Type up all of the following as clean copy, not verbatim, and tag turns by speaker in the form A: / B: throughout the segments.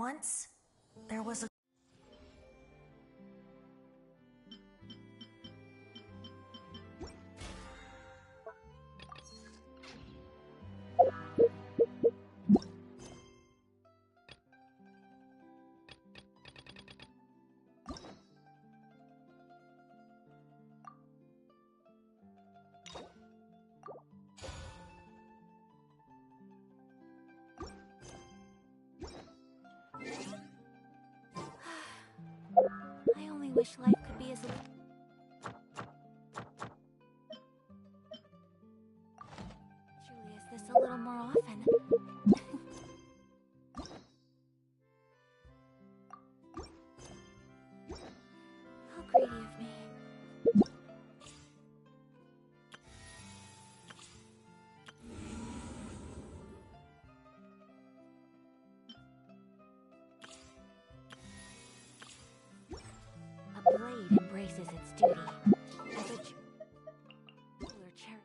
A: Once, there was a...
B: I only wish life could be as... Truly, is this a little more often? How greedy of me. A blade embraces its duty as a jeweler cherry.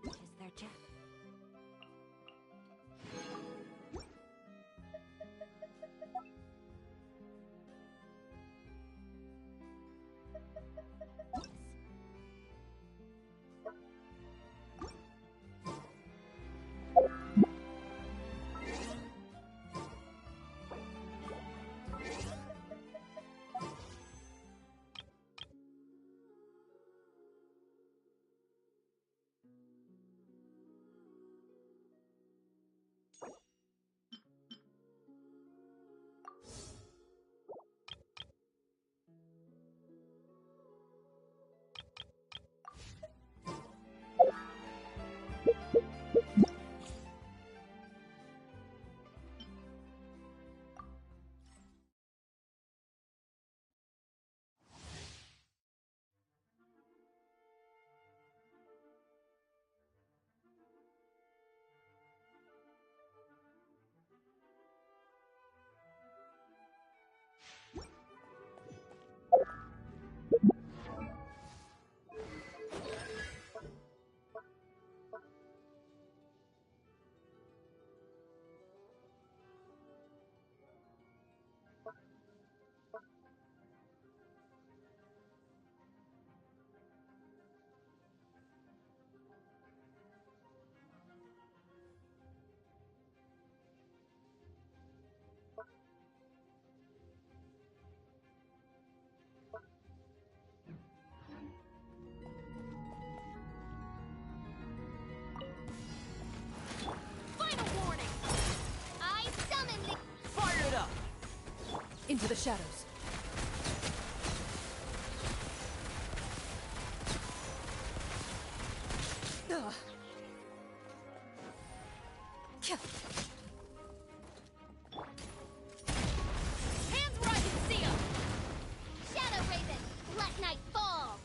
B: Which is their jet.
C: Into the shadows.
B: Hands where I can see them! Shadow Raven, let night fall!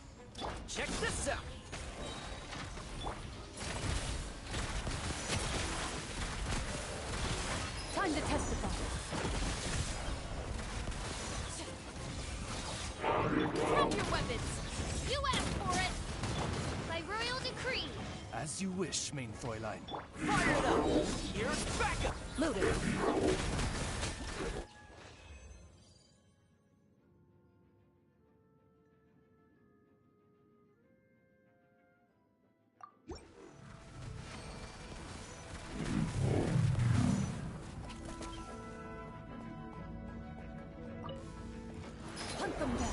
C: Check this out!
B: Time to testify. Drop your weapons! You asked for it! By royal decree!
C: As you wish, main Fräulein. Fire it up! Here's backup!
B: Loaded. Hunt them down.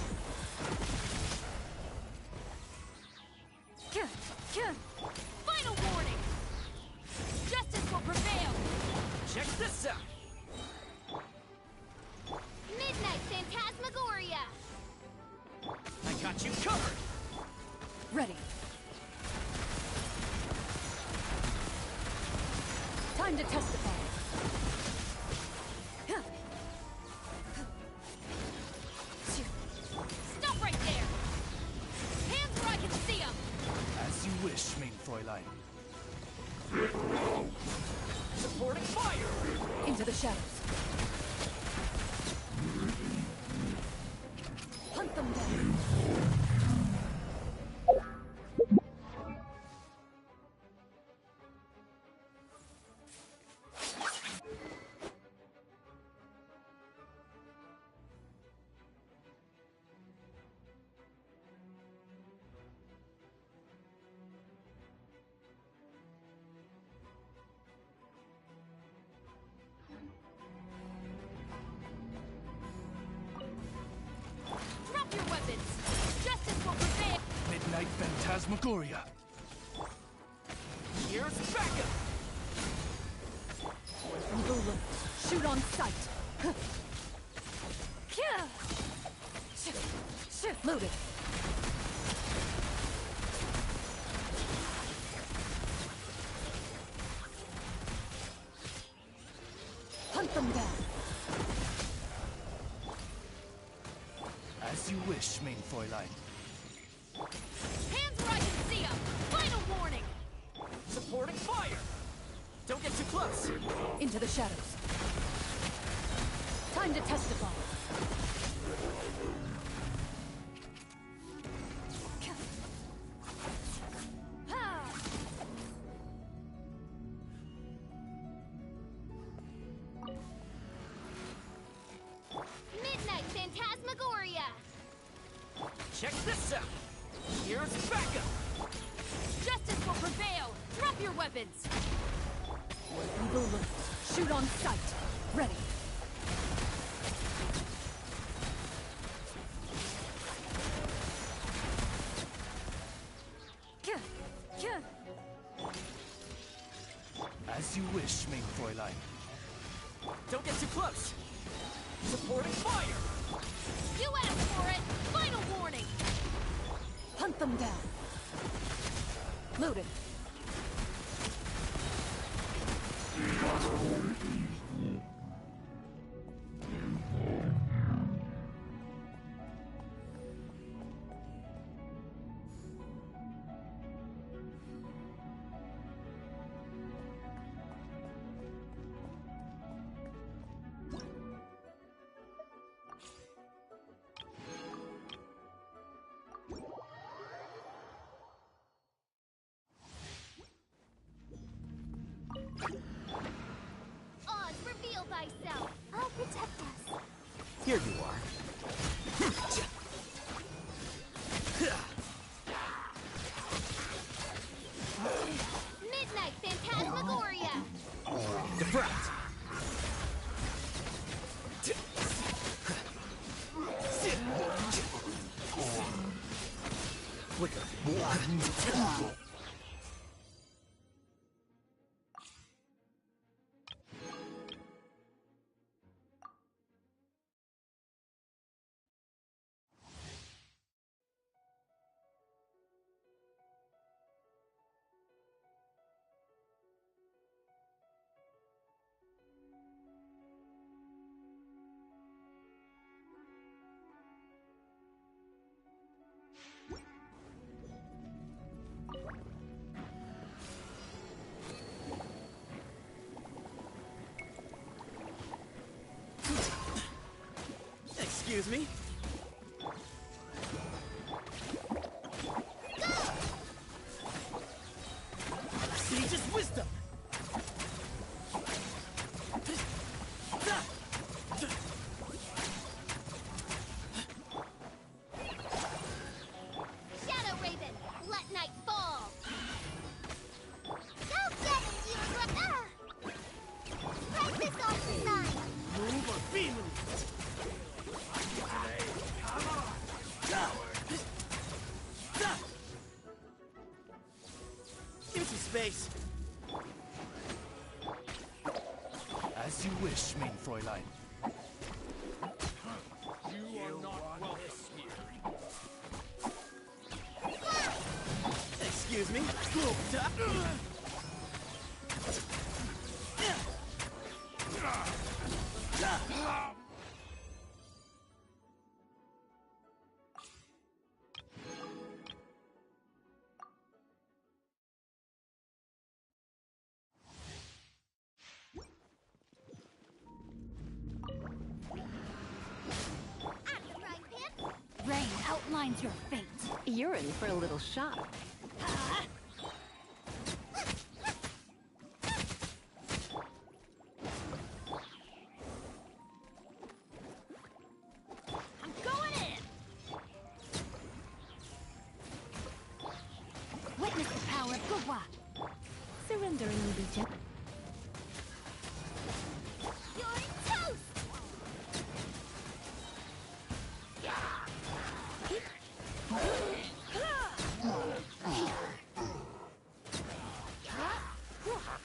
B: Final warning! Justice will prevail!
C: Check this out!
B: Midnight Phantasmagoria!
C: I got you covered!
B: Ready. Time to testify. Stop right there! Hands where I can see them!
C: As you wish, main Fräulein. Supporting fire!
B: Into the shadows. Hunt them down. Drop your weapons! Justice will prevail!
C: Midnight Phantasmagoria. Here's backup!
B: Evil look. Shoot on sight. Loaded. Hunt them down.
C: As you wish, main Fräulein.
B: Hands where I can see them. Final warning.
C: Supporting fire! Don't get too close!
B: Into the shadows. Time to testify. Midnight Phantasmagoria!
C: Check this out! Here's backup!
B: Justice will prevail! Drop your weapons! Evil look. Shoot on sight. Ready.
C: As you wish, main Fräulein. Don't get too close! Supporting fire!
B: You asked for it! Final warning! Hunt them down. Loaded. Oz, reveal thyself! I'll protect us.
C: Here you are.
B: Midnight Phantasmagoria!
C: Defract! Flicker. Excuse me? Sage's wisdom!
B: Shadow Raven, let night fall! Go get it, you Write this off the sign!
C: Move or be moved! Empty space! As you wish, main Fräulein. You are not welcome here. Excuse me?
B: Rain outlines your fate.
D: You're in for a little shock.
B: I'm going in! Witness the power of Gua.
D: Surrendering will be gentle.
B: You're toast!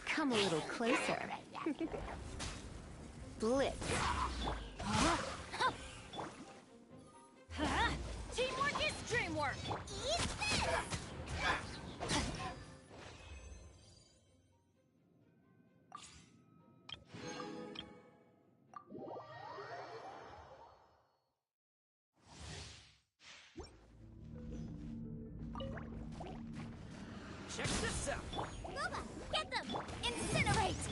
D: Come a little closer. Blitz.
B: Teamwork is dreamwork! Eat this!
C: Check this out!
B: Boba, get them! Incinerate!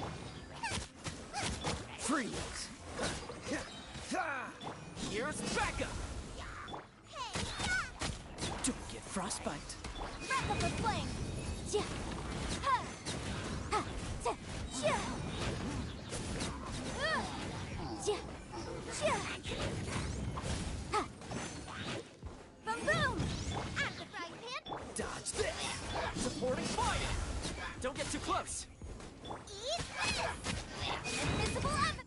C: Freeze! Here's backup!
B: Hey,
C: Don't get frostbite.
B: wrap up the flame! Ja. Ha. Ha. Ja. Ja. Ja. Ja. Ha. Boom boom! At the frying pan!
C: Dodge this! Supporting fire! Don't get too close!
B: Eat this! Invisible oven!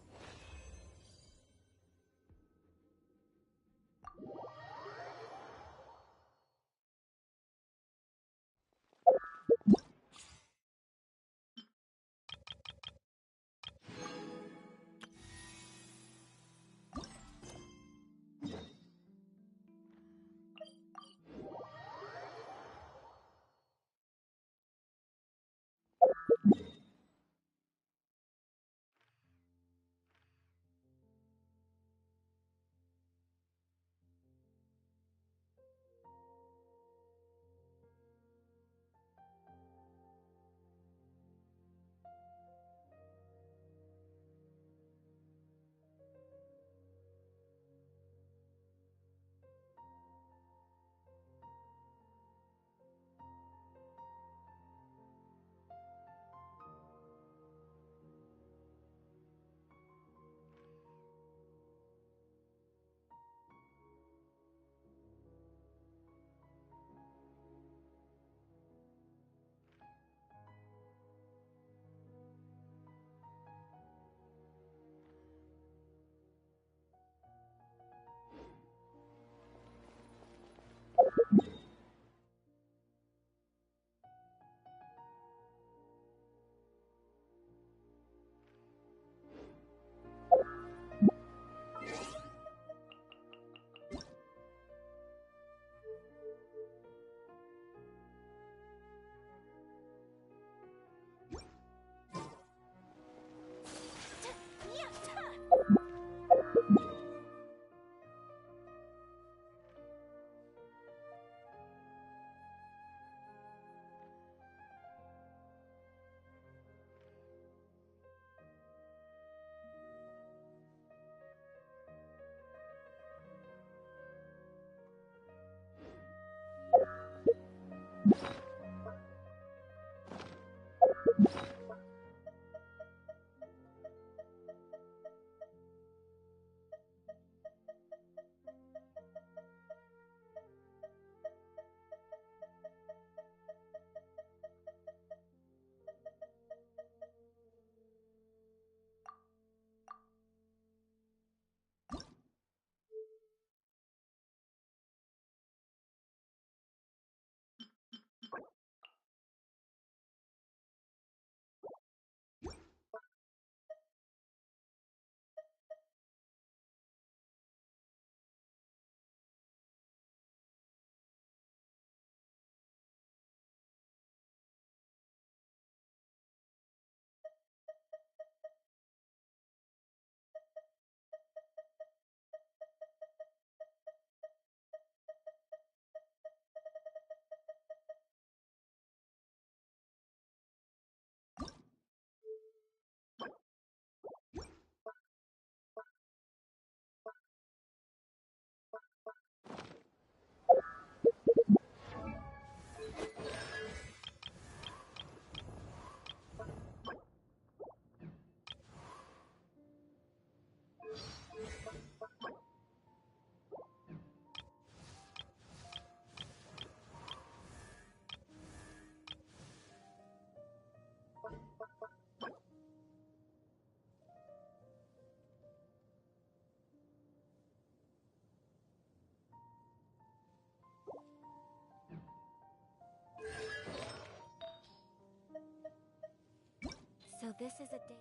B: This is a day.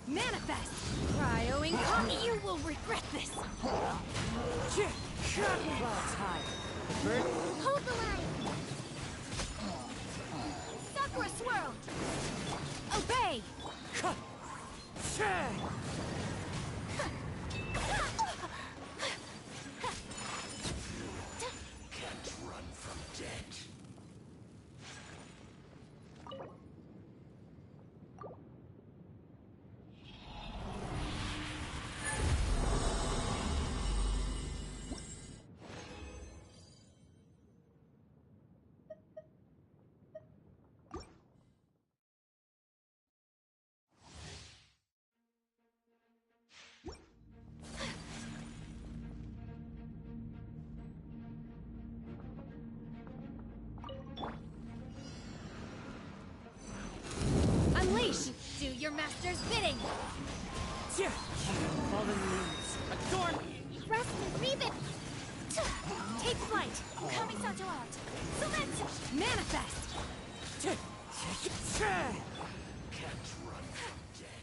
B: Manifest! Cryoing coffee! You will regret this!
C: Clouds high. Bird.
B: Hold the line! Sakura swirl! Obey!
C: Can't run from death.
B: Unleash! Do your master's bidding!
C: Fallen leaves. Adorn me.
B: Rest and breathe it! Take flight! Coming Santo out! Select! Manifest!
C: Can't run from death.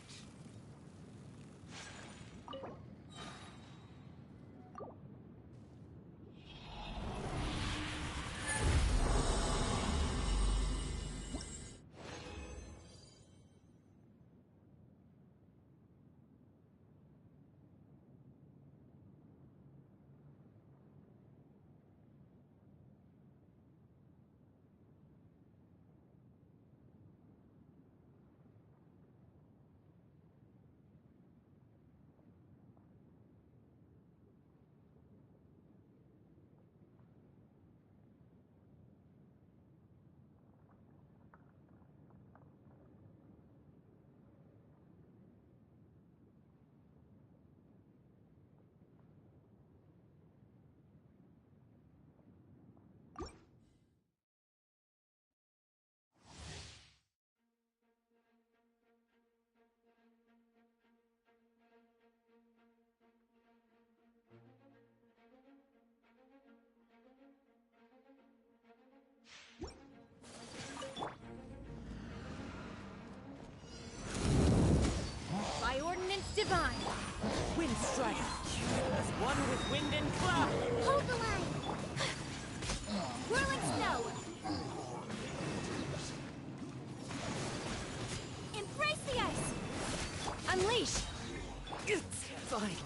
B: By ordinance divine!
C: Wind strike. As one with wind and cloud.
B: Hold the line! Whirling snow! Embrace the ice! Unleash!
C: Fine.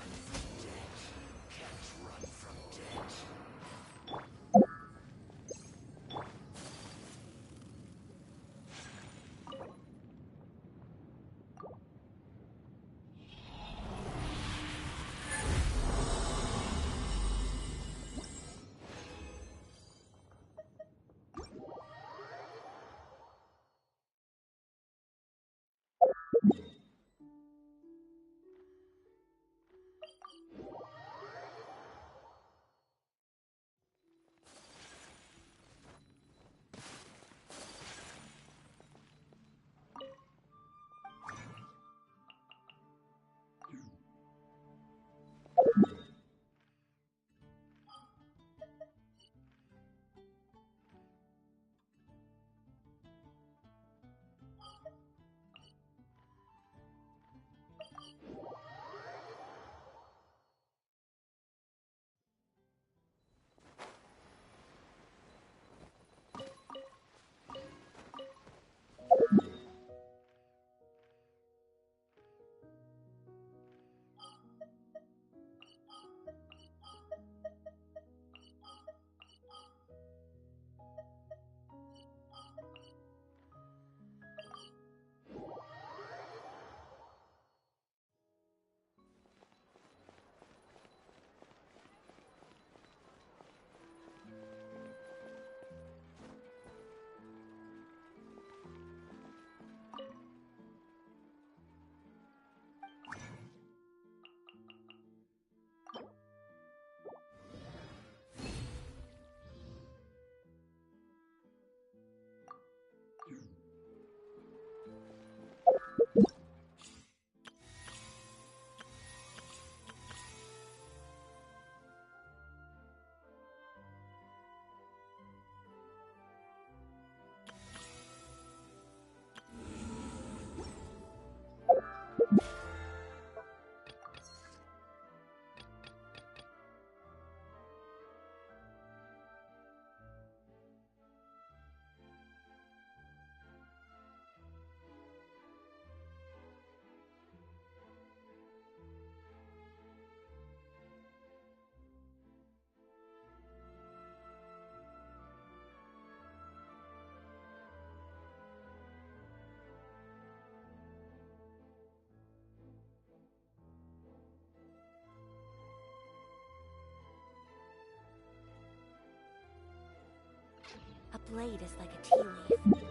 E: blade is like a tea leaf.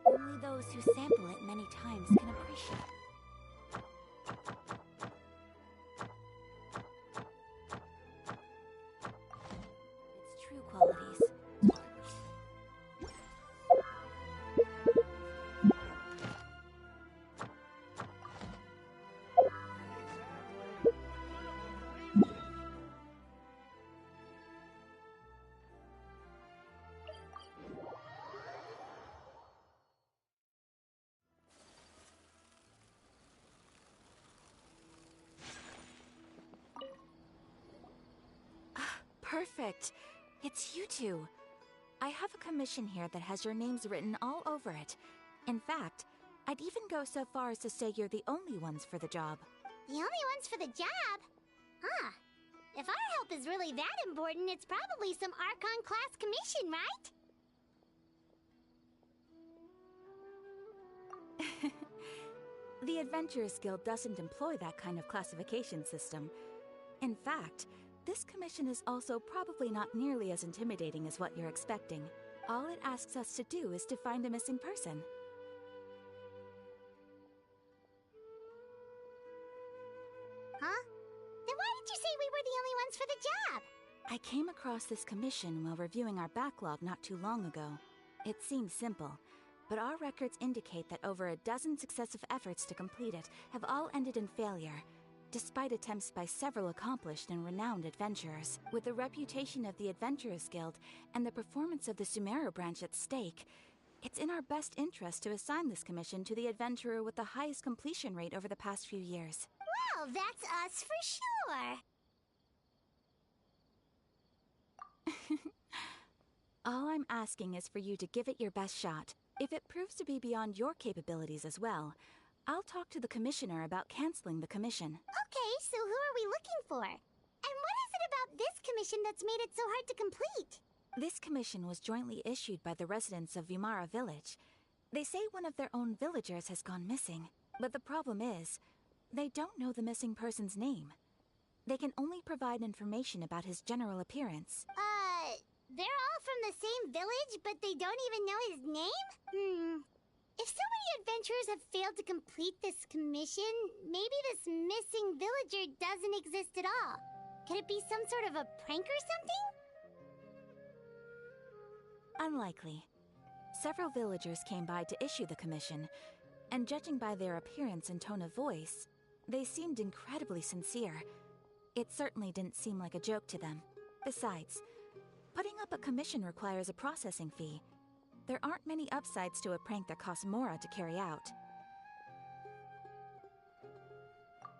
E: Only those who sample it many times can appreciate it. Its true qualities. Perfect. It's you two. I have a commission here that has your names written all over it. In fact, I'd even go so far as to say you're the only ones for the job.
F: The only ones for the job? Huh. If our help is really that important, it's probably some Archon-class commission, right?
E: The Adventurers Guild doesn't employ that kind of classification system. In fact, this commission is also probably not nearly as intimidating as what you're expecting. All it asks us to do is to find a missing person.
F: Huh? Then why did you say we were the only ones for the job?
E: I came across this commission while reviewing our backlog not too long ago. It seems simple, but our records indicate that over a dozen successive efforts to complete it have all ended in failure, despite attempts by several accomplished and renowned adventurers. With the reputation of the Adventurers Guild and the performance of the Sumeru branch at stake, it's in our best interest to assign this commission to the adventurer with the highest completion rate over the past few years.
F: Well, that's us for sure.
E: All I'm asking is for you to give it your best shot. If it proves to be beyond your capabilities as well, I'll talk to the commissioner about canceling the commission.
F: Okay, so who are we looking for? And what is it about this commission that's made it so hard to complete?
E: This commission was jointly issued by the residents of Vimara Village. They say one of their own villagers has gone missing. But the problem is, they don't know the missing person's name. They can only provide information about his general appearance.
F: They're all from the same village, but they don't even know his name? If so many adventurers have failed to complete this commission, maybe this missing villager doesn't exist at all. Could it be some sort of a prank or something?
E: Unlikely. Several villagers came by to issue the commission, and judging by their appearance and tone of voice, they seemed incredibly sincere. It certainly didn't seem like a joke to them. Besides, putting up a commission requires a processing fee. There aren't many upsides to a prank that costs Mora to carry out.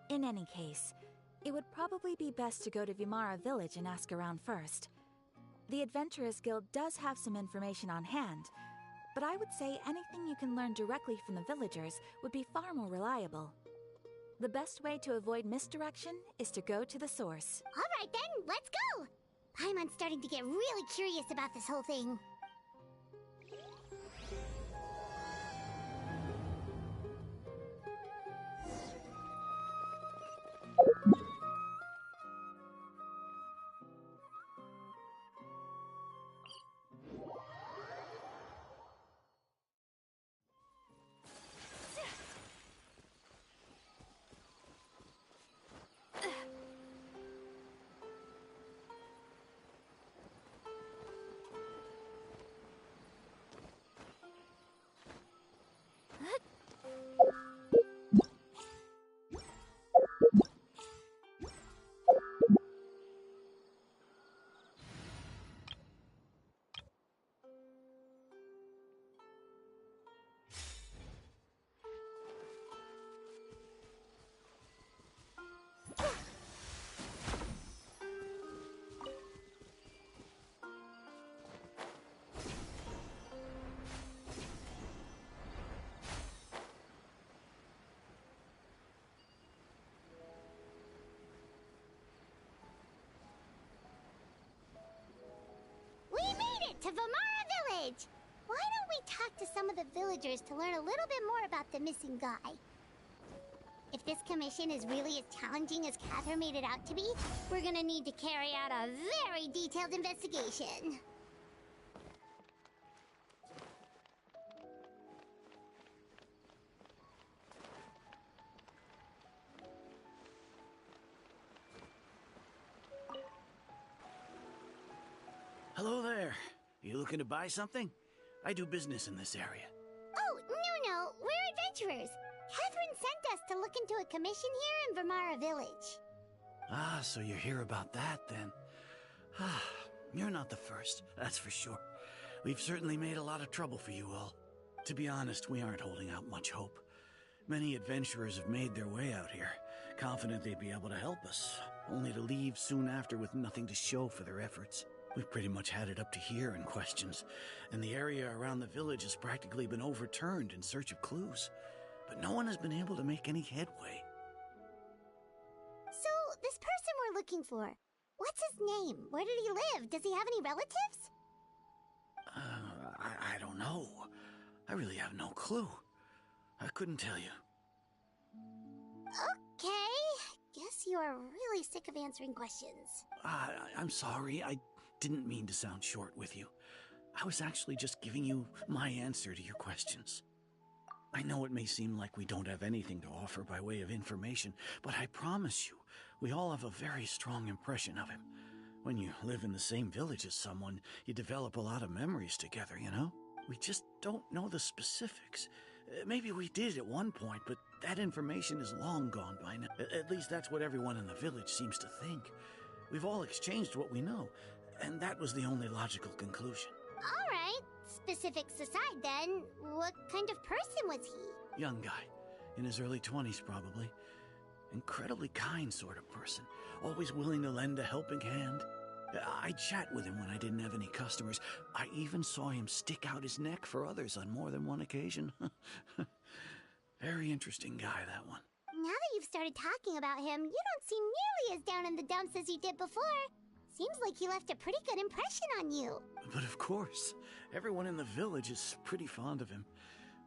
E: In any case, it would probably be best to go to Vimara Village and ask around first. The Adventurers Guild does have some information on hand, but I would say anything you can learn directly from the villagers would be far more reliable. The best way to avoid misdirection is to go to the source.
F: All right then, let's go! Paimon's starting to get really curious about this whole thing. To Vimara Village! Why don't we talk to some of the villagers to learn a little bit more about the missing guy? If if this commission is really as challenging as Catherine made it out to be, we're gonna need to carry out a very detailed investigation.
G: Hello there. You looking to buy something? I do business in this area.
F: Oh, no, we're adventurers. Catherine sent us to look into a commission here in Vermara Village.
G: Ah, so you're here about that, then. Ah, you're not the first, that's for sure. We've certainly made a lot of trouble for you all. To be honest, we aren't holding out much hope. Many adventurers have made their way out here, confident they'd be able to help us, only to leave soon after with nothing to show for their efforts. We've pretty much had it up to here in questions, and the area around the village has practically been overturned in search of clues. But no one has been able to make any headway.
F: So, this person we're looking for, what's his name? Where did he live? Does he have any relatives?
G: I don't know. I really have no clue. I couldn't tell you.
F: Okay, guess you are really sick of answering questions.
G: I'm sorry, I didn't mean to sound short with you. I was actually just giving you my answer to your questions. I know it may seem like we don't have anything to offer by way of information, but I promise you, we all have a very strong impression of him. When you live in the same village as someone, you develop a lot of memories together, you know? We just don't know the specifics. Maybe we did at one point, but that information is long gone by now. At least that's what everyone in the village seems to think. We've all exchanged what we know, and that was the only logical conclusion.
F: All right, specifics aside then, what kind of person was he?
G: Young guy, in his early 20s probably. Incredibly kind sort of person, always willing to lend a helping hand. I'd chat with him when I didn't have any customers. I even saw him stick out his neck for others on more than one occasion. Very interesting guy, that one.
F: Now that you've started talking about him, you don't seem nearly as down in the dumps as you did before. Seems like he left a pretty good impression on you.
G: But of course, everyone in the village is pretty fond of him.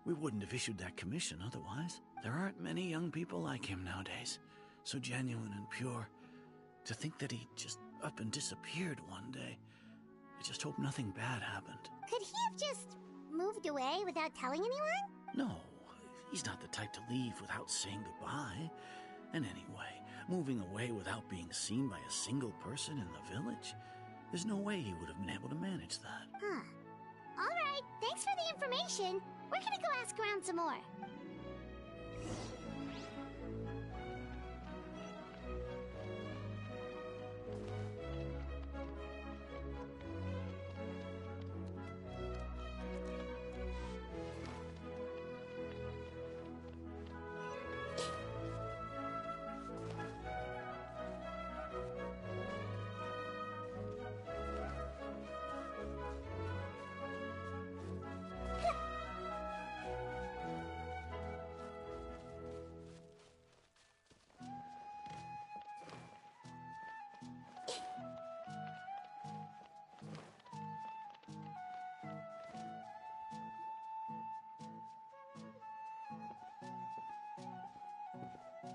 G: We wouldn't have issued that commission otherwise. There aren't many young people like him nowadays. So genuine and pure. To think that he just up and disappeared one day. I just hope nothing bad happened.
F: Could he have just moved away without telling anyone?
G: No, he's not the type to leave without saying goodbye. And anyway, moving away without being seen by a single person in the village, there's no way he would have been able to manage that.
F: Huh. All right, thanks for the information. We're gonna go ask around some more.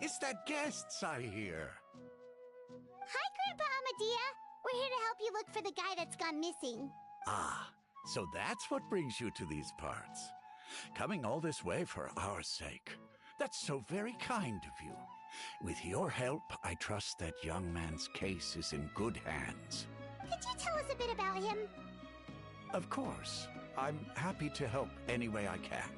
H: It's the guests I hear.
F: Hi, Grandpa Amadea. We're here to help you look for the guy that's gone missing.
H: Ah, so that's what brings you to these parts. Coming all this way for our sake. That's so very kind of you. With your help, I trust that young man's case is in good hands.
F: Could you tell us a bit about him?
H: Of course. I'm happy to help any way I can.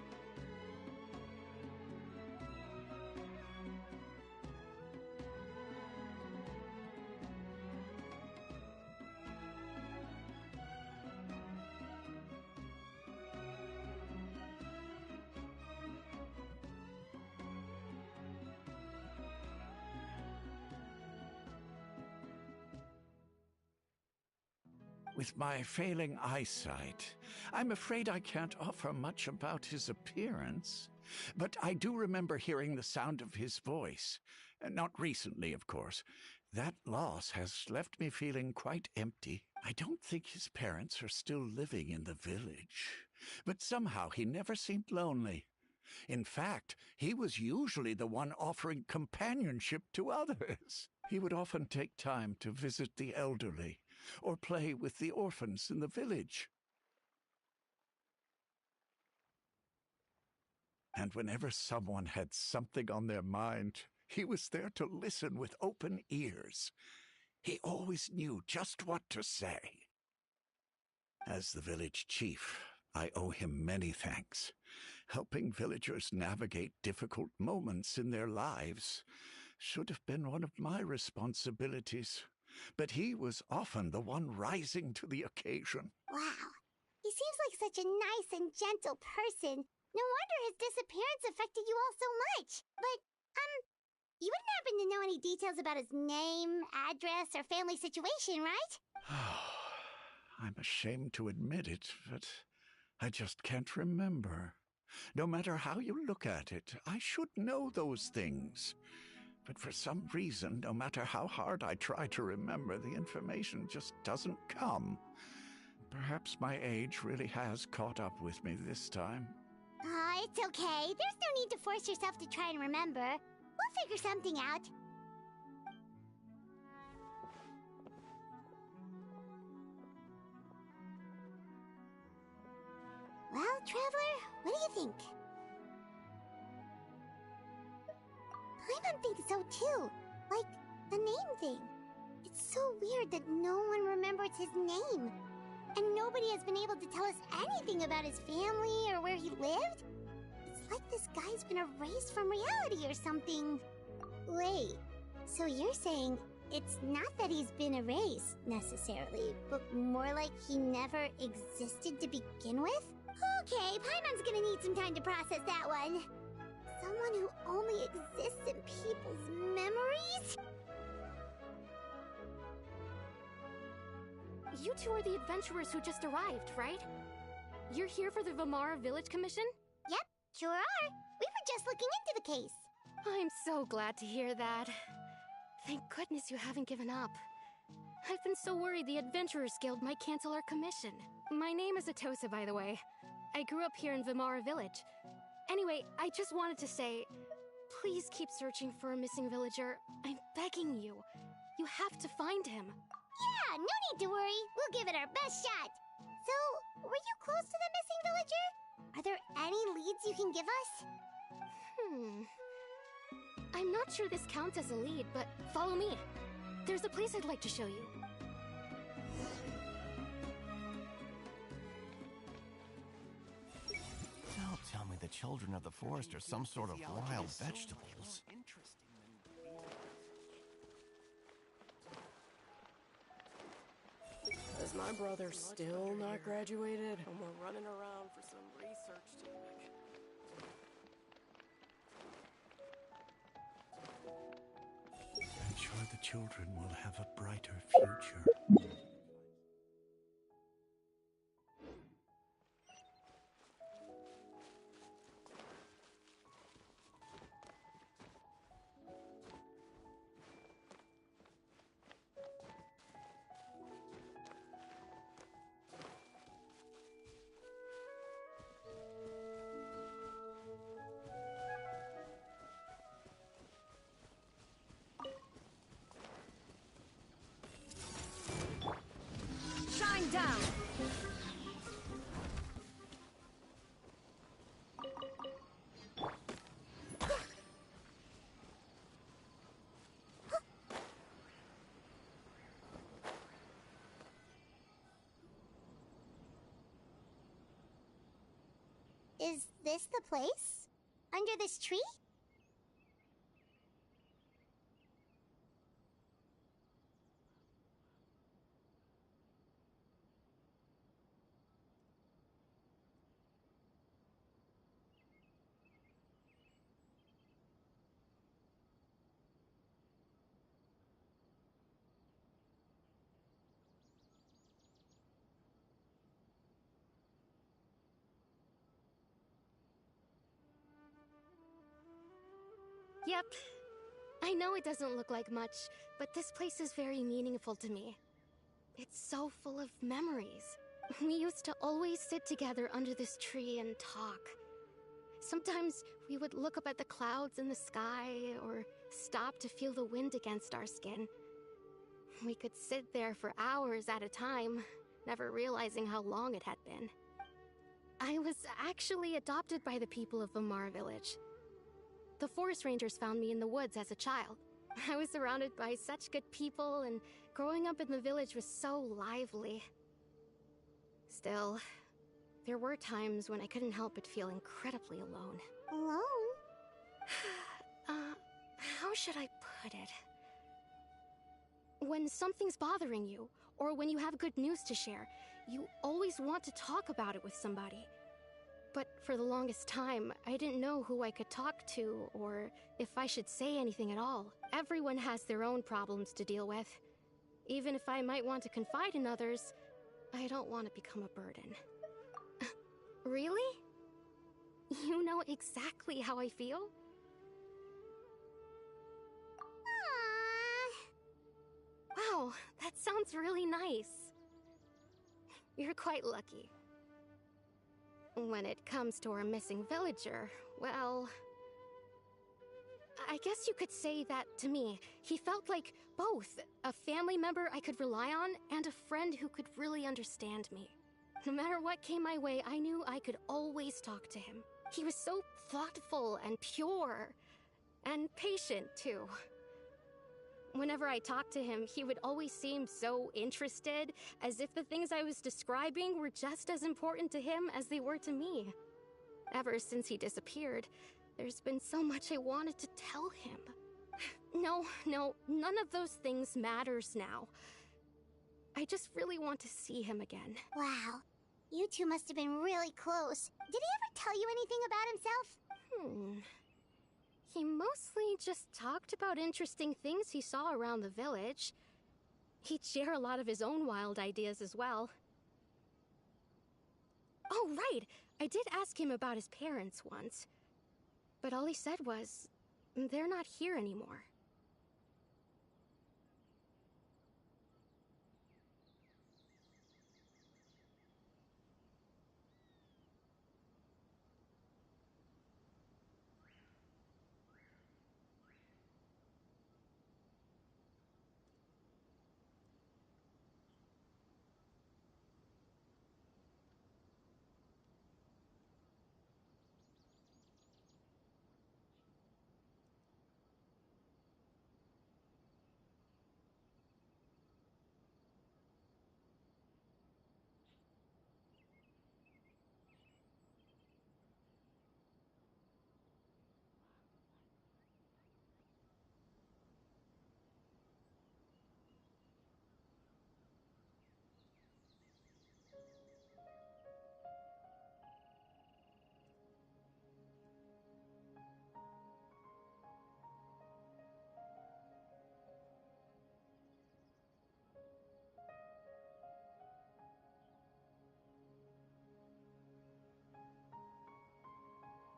H: With my failing eyesight, I'm afraid I can't offer much about his appearance. But I do remember hearing the sound of his voice. Not recently, of course. That loss has left me feeling quite empty. I don't think his parents are still living in the village. But somehow he never seemed lonely. In fact, he was usually the one offering companionship to others. He would often take time to visit the elderly or play with the orphans in the village. And whenever someone had something on their mind, he was there to listen with open ears. He always knew just what to say. As the village chief, I owe him many thanks. Helping villagers navigate difficult moments in their lives should have been one of my responsibilities, but he was often the one rising to the occasion.
F: Wow. He seems like such a nice and gentle person. No wonder his disappearance affected you all so much. But, you wouldn't happen to know any details about his name, address, or family situation, right?
H: I'm ashamed to admit it, but I just can't remember. No matter how you look at it, I should know those things. But for some reason, no matter how hard I try to remember, the information just doesn't come. Perhaps my age really has caught up with me this time.
F: It's okay. There's no need to force yourself to try and remember. We'll figure something out. Well, Traveler, what do you think? Paimon thinks so too. Like, the name thing. It's so weird that no one remembers his name. And nobody has been able to tell us anything about his family or where he lived. It's like this guy's been erased from reality or something. Wait, so you're saying it's not that he's been erased, necessarily, but more like he never existed to begin with? Okay, Paimon's gonna need some time to process that one. Someone who only exists in people's memories?
B: You two are the adventurers who just arrived, right? You're here for the Vamara Village Commission?
F: Yep, sure are. We were just looking into the case.
B: I'm so glad to hear that. Thank goodness you haven't given up. I've been so worried the Adventurers Guild might cancel our commission. My name is Atosa, by the way. I grew up here in Vamara Village. Anyway, I just wanted to say, please keep searching for a missing villager. I'm begging you. You have to find him.
F: Yeah, no need to worry. We'll give it our best shot. So, were you close to the missing villager? Are there any leads you can give us?
B: I'm not sure this counts as a lead, but follow me. There's a place I'd like to show you.
C: Don't tell me the children of the forest are some sort of wild vegetables.
I: Is my brother still not graduated? And we're running around for some research topic.
H: I'm sure the children will have a brighter future.
A: Shine down!
F: Is this the place? Under this tree?
B: Yep. I know it doesn't look like much, but this place is very meaningful to me. It's so full of memories. We used to always sit together under this tree and talk. Sometimes we would look up at the clouds in the sky, or stop to feel the wind against our skin. We could sit there for hours at a time, never realizing how long it had been. I was actually adopted by the people of Vamara Village. The forest rangers found me in the woods as a child. I was surrounded by such good people, and growing up in the village was so lively. Still, there were times when I couldn't help but feel incredibly alone.
F: Alone?
B: How should I put it? When something's bothering you, or when you have good news to share, you always want to talk about it with somebody. But for the longest time, I didn't know who I could talk to, or if I should say anything at all. Everyone has their own problems to deal with. Even if I might want to confide in others, I don't want to become a burden. Really? You know exactly how I feel? Wow, that sounds really nice. You're quite lucky. When it comes to our missing villager, well, I guess you could say that to me. He felt like both a family member I could rely on and a friend who could really understand me. No matter what came my way, I knew I could always talk to him. He was so thoughtful and pure, and patient too. Whenever I talked to him, he would always seem so interested, as if the things I was describing were just as important to him as they were to me. Ever since he disappeared, there's been so much I wanted to tell him. No, none of those things matters now. I just really want to see him again.
F: Wow. You two must have been really close. Did he ever tell you anything about himself?
B: He mostly just talked about interesting things he saw around the village. He'd share a lot of his own wild ideas as well. Oh, right! I did ask him about his parents once. But all he said was, they're not here anymore.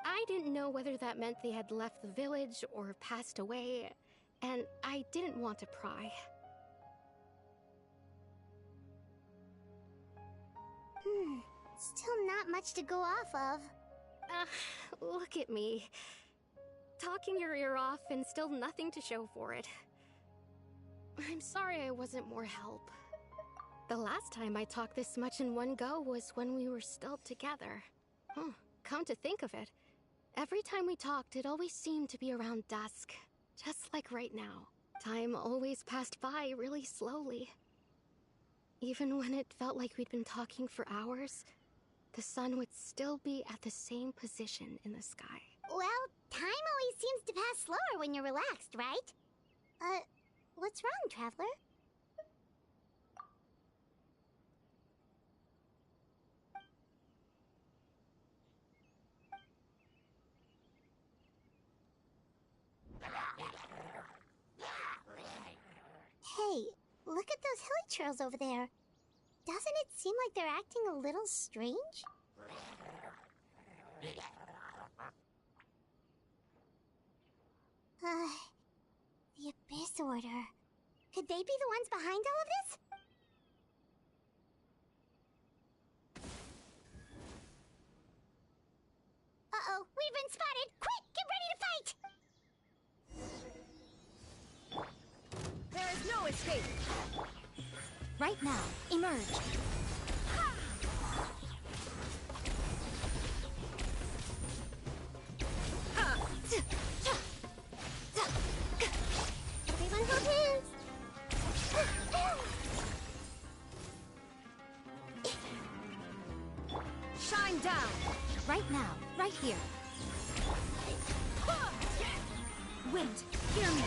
B: I didn't know whether that meant they had left the village or passed away, and I didn't want to pry.
F: Still not much to go off of.
B: Look at me. Talking your ear off and still nothing to show for it. I'm sorry I wasn't more help. The last time I talked this much in one go was when we were still together. Come to think of it, every time we talked, it always seemed to be around dusk, just like right now. Time always passed by really slowly. Even when it felt like we'd been talking for hours, the sun would still be at the same position in the sky.
F: Well, time always seems to pass slower when you're relaxed, right? What's wrong, Traveler? Hey, look at those hilly trails over there. Doesn't it seem like they're acting a little strange? The Abyss Order. Could they be the ones behind all of this? Uh-oh, we've been spotted! Quick, get ready to fight!
A: There is no escape!
E: Right now, emerge.
F: Everyone hold hands!
A: Shine down!
E: Right now, right here. Wind, hear me.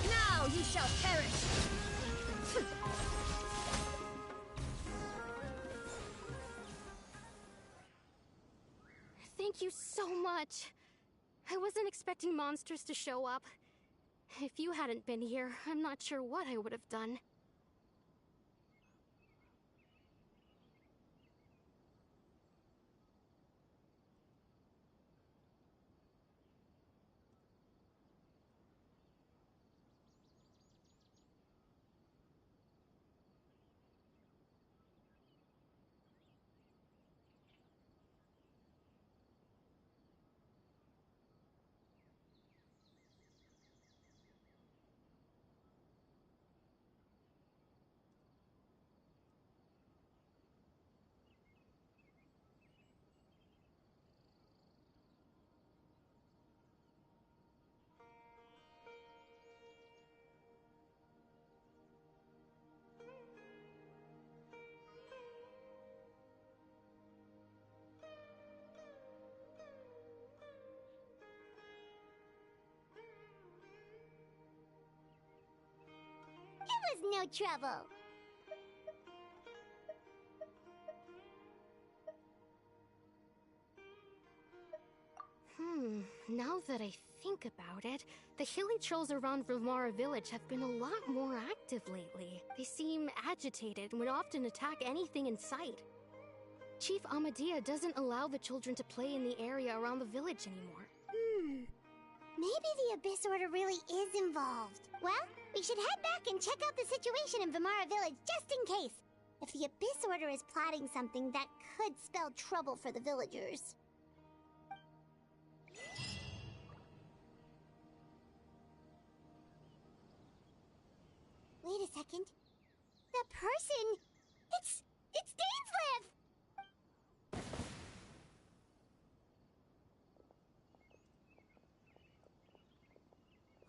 A: Now ye shall perish!
B: Thank you so much. I wasn't expecting monsters to show up. If you hadn't been here, I'm not sure what I would have done.
F: It was no trouble.
B: Now that I think about it, the hilly trolls around Vilmara village have been a lot more active lately. They seem agitated and would often attack anything in sight. Chief Amadea doesn't allow the children to play in the area around the village anymore.
F: Maybe the Abyss Order really is involved. Well, we should head back and check out the situation in Vilmara village just in case. If the Abyss Order is plotting something, that could spell trouble for the villagers. Wait a second. That person... It's Dainsleif!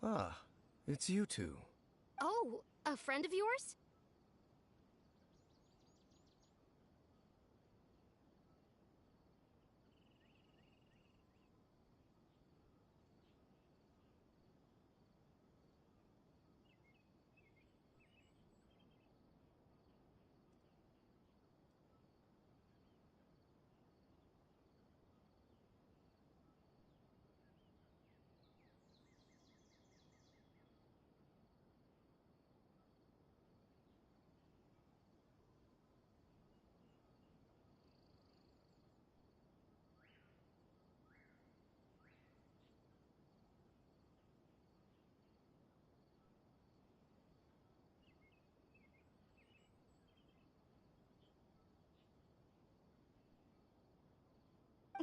J: Ah, it's you two.
B: Oh, a friend of yours?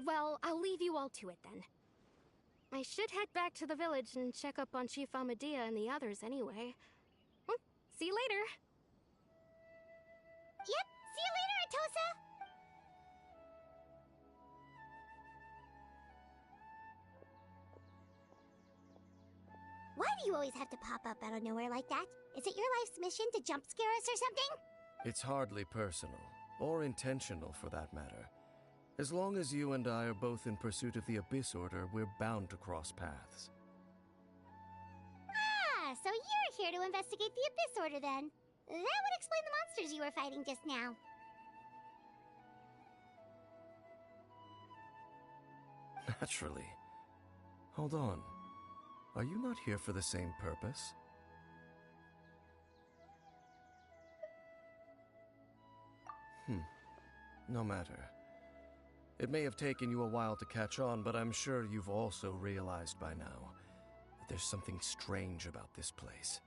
B: Well, I'll leave you all to it then. I should head back to the village and check up on Chief Amadea and the others anyway. Well, see you later.
F: Yep, see you later, Atosa! Why do you always have to pop up out of nowhere like that? Is it your life's mission to jump scare us or something?
J: It's hardly personal, or intentional for that matter. As long as you and I are both in pursuit of the Abyss Order, we're bound to cross paths.
F: Ah, so you're here to investigate the Abyss Order then. That would explain the monsters you were fighting just now.
J: Naturally. Hold on. Are you not here for the same purpose? No matter. It may have taken you a while to catch on, but I'm sure you've also realized by now that there's something strange about this place.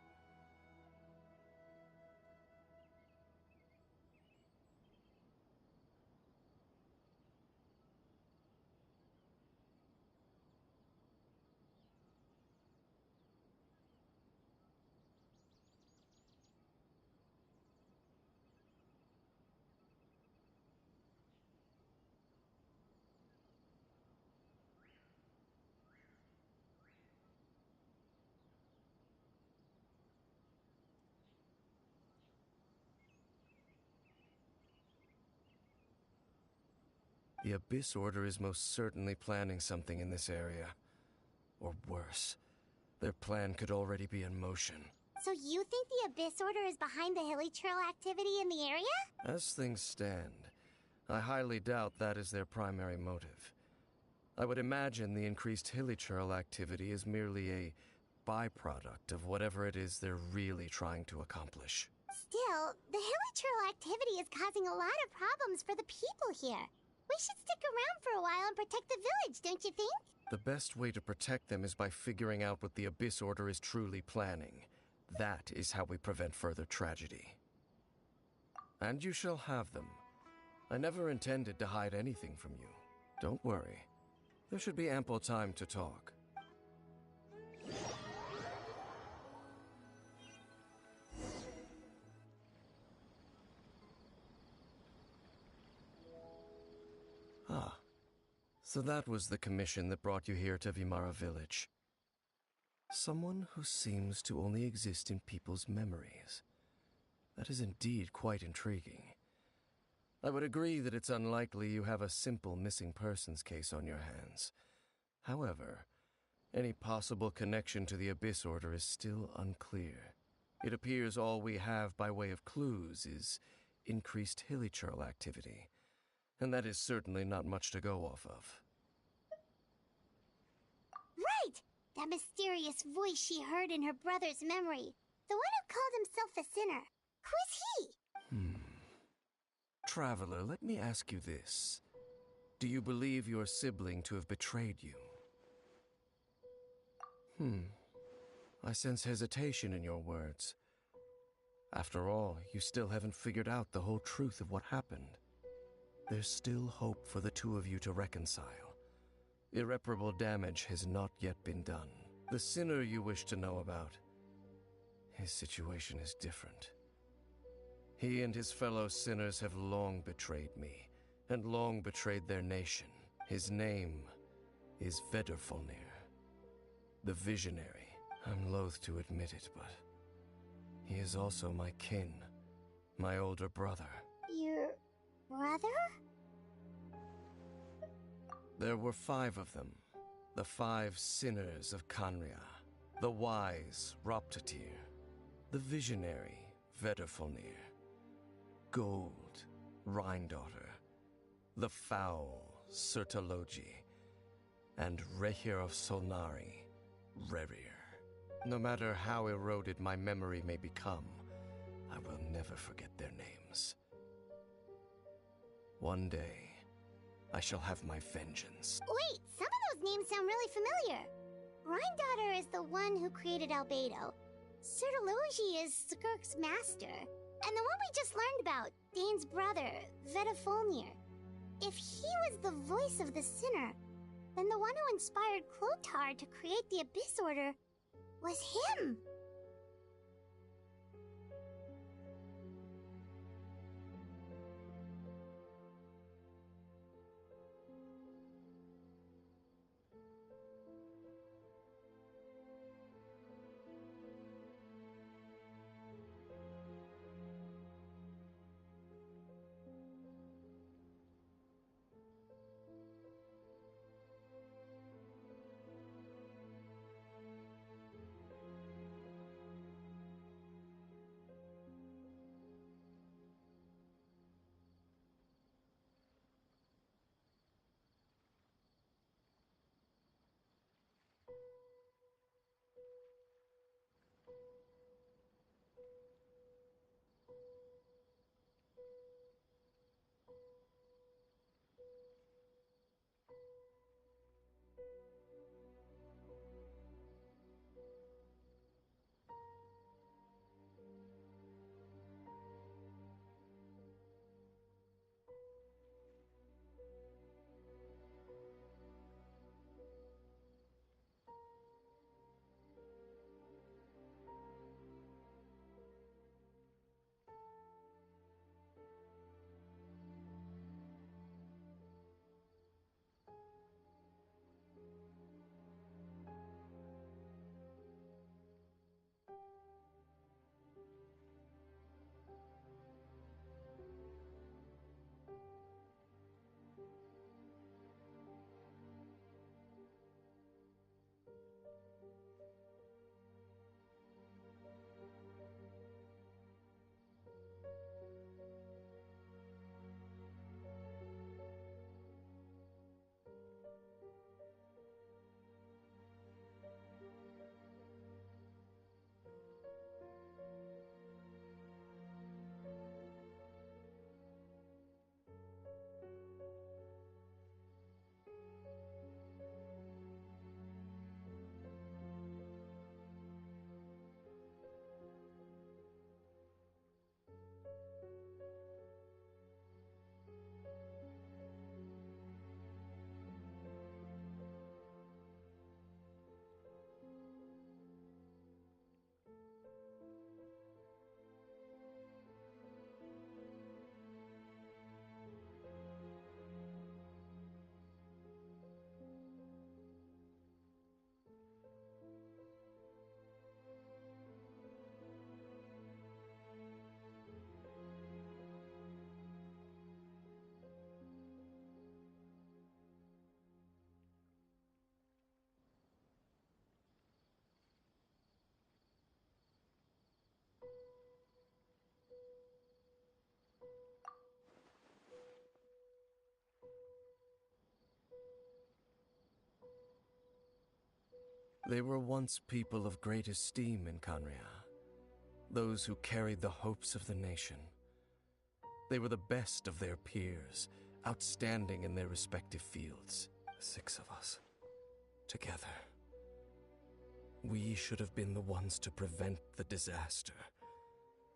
J: The Abyss Order is most certainly planning something in this area. Or worse, their plan could already be in motion.
F: So you think the Abyss Order is behind the hilly trail activity in the area?
J: As things stand, I highly doubt that is their primary motive. I would imagine the increased hilichurl activity is merely a byproduct of whatever it is they're really trying to accomplish.
F: Still, the hilichurl activity is causing a lot of problems for the people here. We should stick around for a while and protect the village, don't you think?
J: The best way to protect them is by figuring out what the Abyss Order is truly planning. That is how we prevent further tragedy. And you shall have them. I never intended to hide anything from you. Don't worry. There should be ample time to talk. Ah. So that was the commission that brought you here to Vimara Village. Someone who seems to only exist in people's memories. That is indeed quite intriguing. I would agree that it's unlikely you have a simple missing persons case on your hands. However, any possible connection to the Abyss Order is still unclear. It appears all we have by way of clues is increased hilichurl activity, and that is certainly not much to go off of.
F: Right! That mysterious voice she heard in her brother's memory. The one who called himself a sinner. Who is he?
J: Traveler, let me ask you this. Do you believe your sibling to have betrayed you? I sense hesitation in your words. After all, you still haven't figured out the whole truth of what happened. There's still hope for the two of you to reconcile. Irreparable damage has not yet been done. The sinner you wish to know about, his situation is different. He and his fellow sinners have long betrayed me, and long betrayed their nation. His name is Vedrfolnir, the Visionary. I'm loath to admit it, but he is also my kin, my older brother.
F: Your brother?
J: There were 5 of them, the 5 sinners of Kanria, the wise Roptatir, the visionary Vedrfolnir, Gold Rhindaughter, the foul Sertologi, and Rehir of Solnari, Rerir. No matter how eroded my memory may become, I will never forget their names. One day, I shall have my vengeance.
F: Wait, some of those names sound really familiar. Rhindaughter is the one who created Albedo. Sertologi is Skirk's master. And the one we just learned about, Dane's brother, Vedrfolnir. If he was the voice of the sinner, then the one who inspired Clotar to create the Abyss Order was him.
J: They were once people of great esteem in Canria, those who carried the hopes of the nation. They were the best of their peers, outstanding in their respective fields. 6 of us, together. We should have been the ones to prevent the disaster.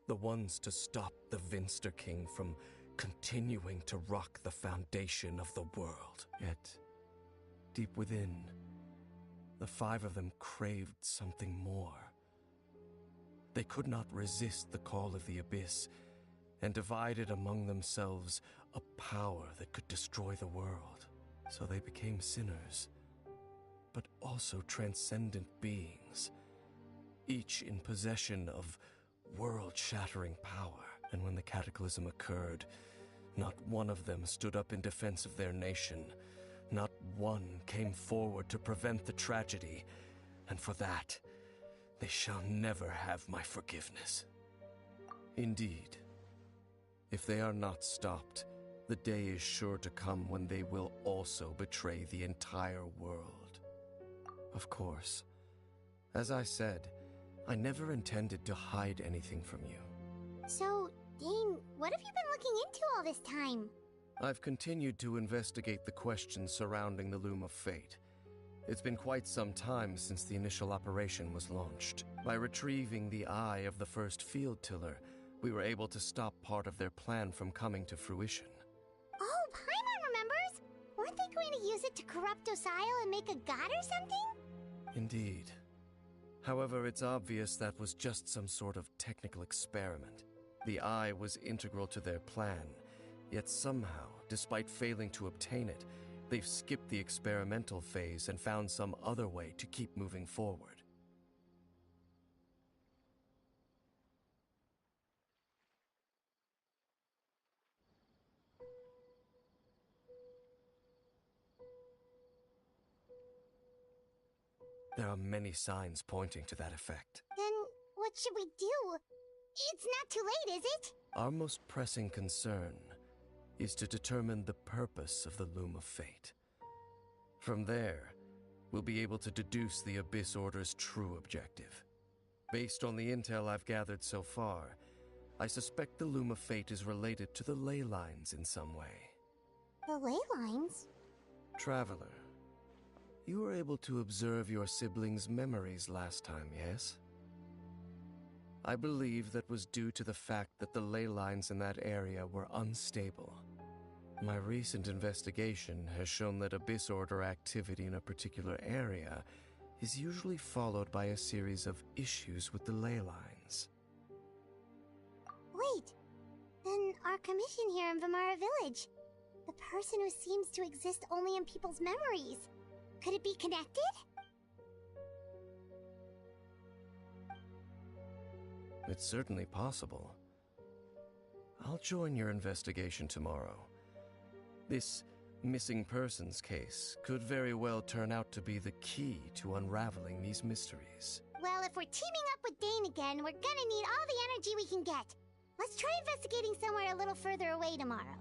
J: The ones to stop the Vinster King from continuing to rock the foundation of the world. Yet, deep within, the 5 of them craved something more. They could not resist the call of the Abyss, and divided among themselves a power that could destroy the world. So they became sinners, but also transcendent beings, each in possession of world-shattering power. And when the cataclysm occurred, not one of them stood up in defense of their nation. Not one came forward to prevent the tragedy, and for that, they shall never have my forgiveness. Indeed, if they are not stopped, the day is sure to come when they will also betray the entire world. Of course, as I said, I never intended to hide anything from you.
F: So, Dane, what have you been looking into all this time?
J: I've continued to investigate the questions surrounding the Loom of Fate. It's been quite some time since the initial operation was launched. By retrieving the eye of the first field tiller, we were able to stop part of their plan from coming to fruition.
F: Oh, Paimon remembers! Weren't they going to use it to corrupt Osial and make a god or something?
J: Indeed. However, it's obvious that was just some sort of technical experiment. The eye was integral to their plan, yet somehow, despite failing to obtain it, they've skipped the experimental phase and found some other way to keep moving forward. There are many signs pointing to that effect.
F: Then what should we do? It's not too late, is it?
J: Our most pressing concern is to determine the purpose of the Loom of Fate. From there, we'll be able to deduce the Abyss Order's true objective. Based on the intel I've gathered so far, I suspect the Loom of Fate is related to the ley lines in some way.
F: The ley lines?
J: Traveler, you were able to observe your siblings' memories last time, yes? I believe that was due to the fact that the ley lines in that area were unstable. My recent investigation has shown that Abyss Order activity in a particular area is usually followed by a series of issues with the ley lines.
F: Wait, then our commission here in Vimara Village, the person who seems to exist only in people's memories, could it be connected?
J: It's certainly possible. I'll join your investigation tomorrow. This missing persons case could very well turn out to be the key to unraveling these mysteries.
F: Well, if we're teaming up with Dane again, we're gonna need all the energy we can get. Let's try investigating somewhere a little further away tomorrow.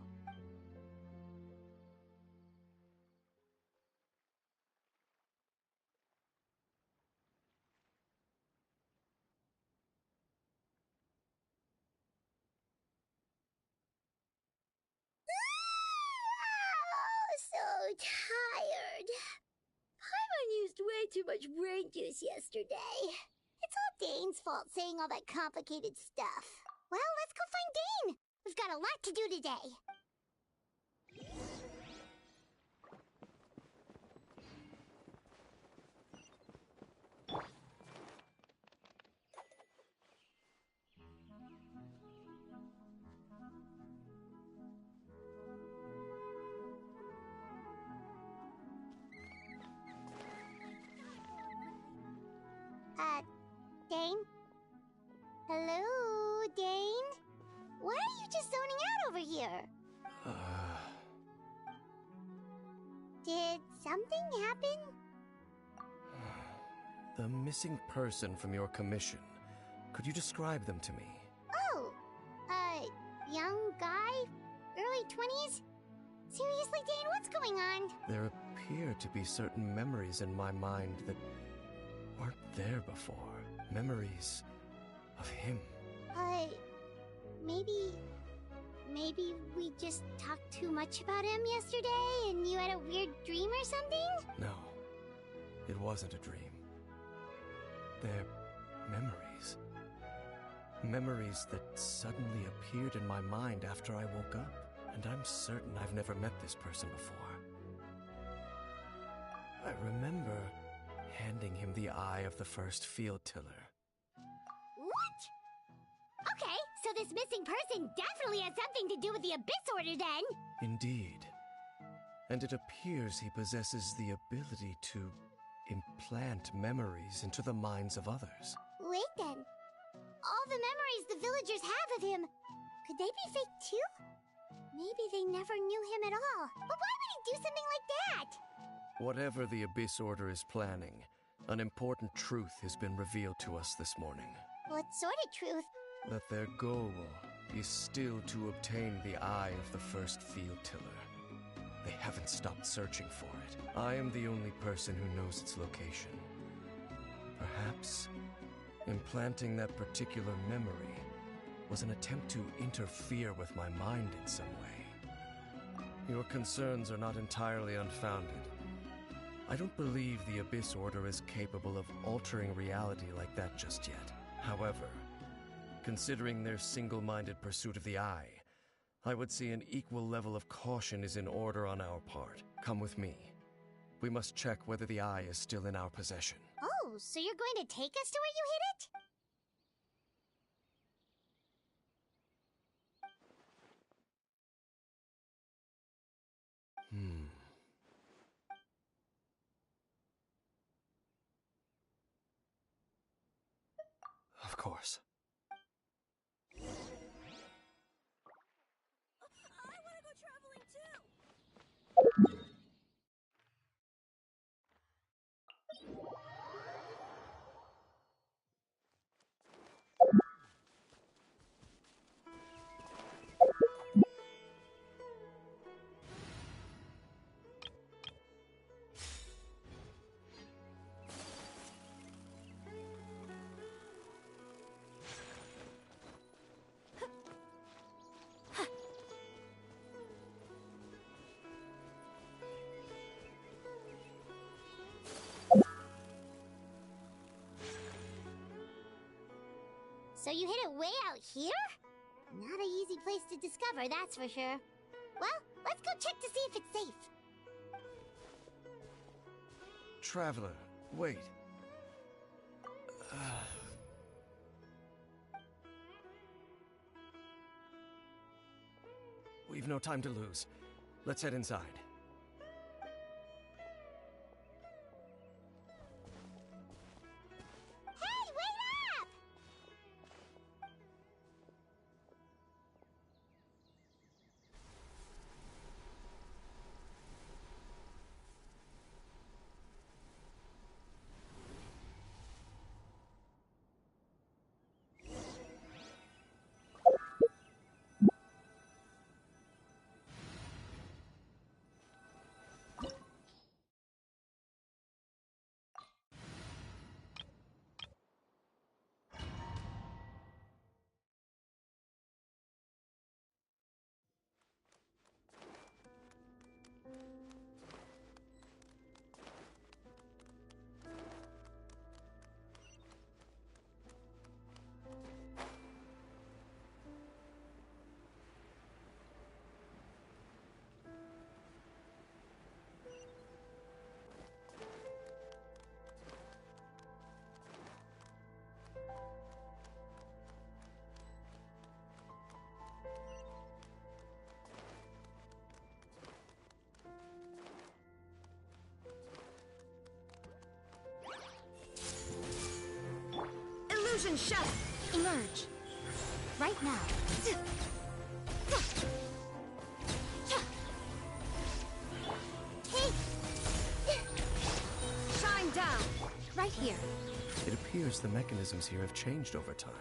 F: So tired. Paimon used way too much brain juice yesterday. It's all Dane's fault saying all that complicated stuff. Well, let's go find Dane. We've got a lot to do today. Dane? Hello, Dane? Why are you just zoning out over here? Did something happen?
J: The missing person from your commission. Could you describe them to me?
F: Oh, young guy? Early 20s? Seriously, Dane, what's going on?
J: There appear to be certain memories in my mind that there before. Memories of him.
F: Maybe we just talked too much about him yesterday and you had a weird dream or something?
J: No, it wasn't a dream. They're memories. Memories that suddenly appeared in my mind after I woke up. And I'm certain I've never met this person before. I remember handing him the eye of the first field tiller.
F: What? Okay, so this missing person definitely has something to do with the Abyss Order then!
J: Indeed. And it appears he possesses the ability to implant memories into the minds of others.
F: Wait then. All the memories the villagers have of him, could they be fake too? Maybe they never knew him at all. But why would he do something like that?
J: Whatever the Abyss Order is planning, an important truth has been revealed to us this morning.
F: What sort of truth?
J: That their goal is still to obtain the eye of the first field tiller. They haven't stopped searching for it. I am the only person who knows its location. Perhaps implanting that particular memory was an attempt to interfere with my mind in some way. Your concerns are not entirely unfounded. I don't believe the Abyss Order is capable of altering reality like that just yet. However, considering their single-minded pursuit of the eye, I would say an equal level of caution is in order on our part. Come with me. We must check whether the eye is still in our possession.
F: Oh, so you're going to take us to where you hid it?
J: Of course.
A: I want to go traveling too!
F: So you hid it way out here? Not an easy place to discover, that's for sure. Well, let's go check to see if it's safe.
J: Traveler, wait. We've no time to lose. Let's head inside.
F: Hey, wait up!
A: Illusion shell!
B: Emerge. Right now.
A: Shine down!
B: Right here.
J: It appears the mechanisms here have changed over time.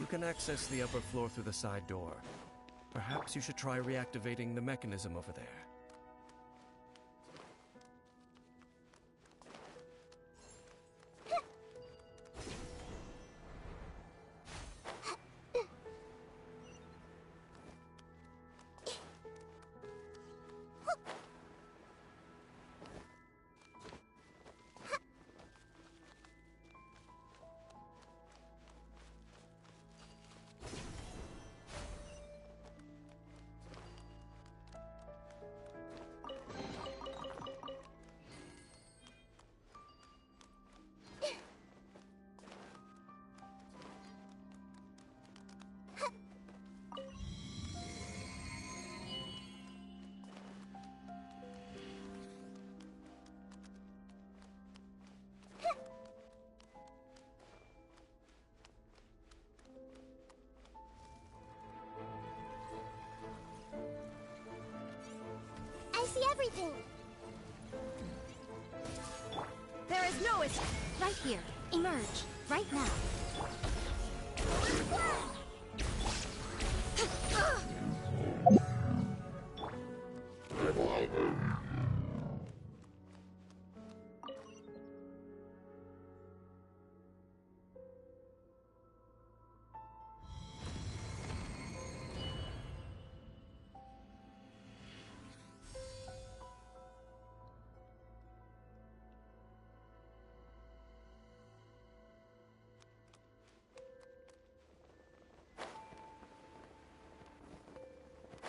J: You can access the upper floor through the side door. Perhaps you should try reactivating the mechanism over there.
B: There is no escape. Right here. Emerge. Right now.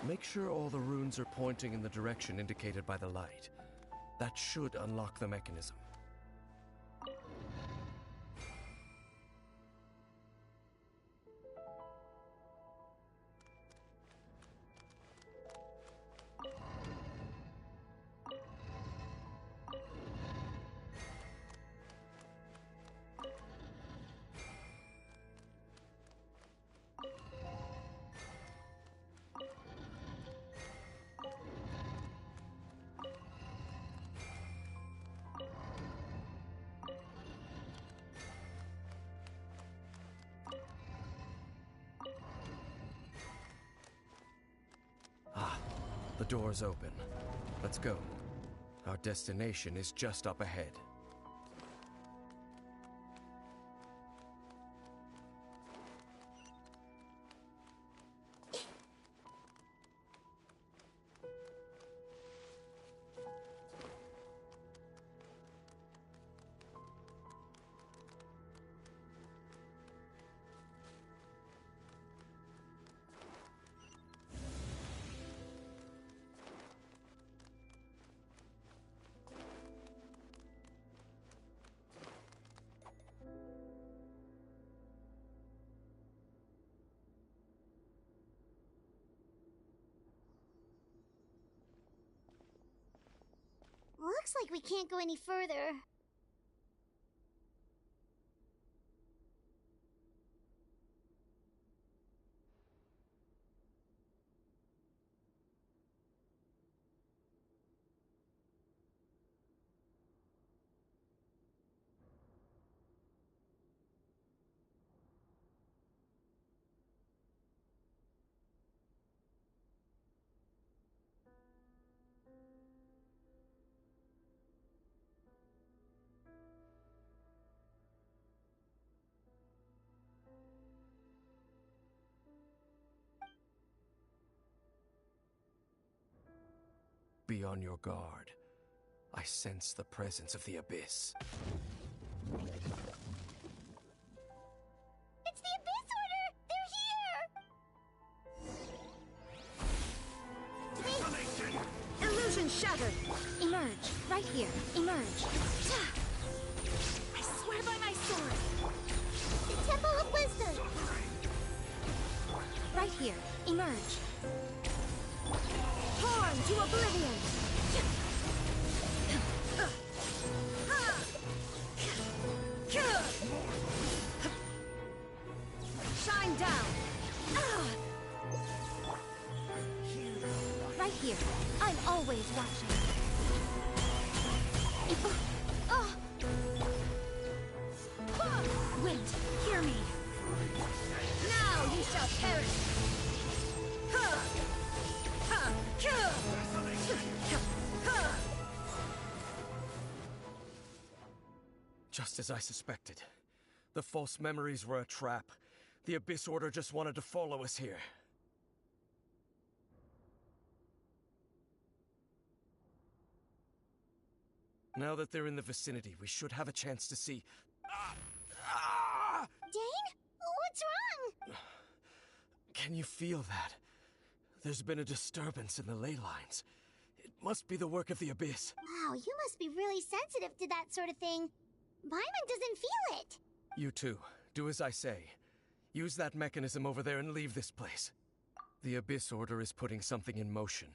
J: Make sure all the runes are pointing in the direction indicated by the light. That should unlock the mechanism. The door's open. Let's go. Our destination is just up ahead.
F: Looks like we can't go any further.
J: Be on your guard. I sense the presence of the Abyss.
F: It's the Abyss Order! They're here!
B: Illusion shattered. Emerge. Right here. Emerge. I swear by my sword.
F: The Temple of Wisdom!
B: Right here. Emerge. Torn to oblivion! Shine down! Right here. I'm always watching. Wait, hear me. Now you shall perish!
J: Just as I suspected. The false memories were a trap. The Abyss Order just wanted to follow us here. Now that they're in the vicinity, we should have a chance to see...
F: Dane? What's wrong?
J: Can you feel that? There's been a disturbance in the ley lines. It must be the work of the Abyss.
F: Wow, you must be really sensitive to that sort of thing. Paimon doesn't feel it.
J: You too. Do as I say. Use that mechanism over there and leave this place. The Abyss Order is putting something in motion.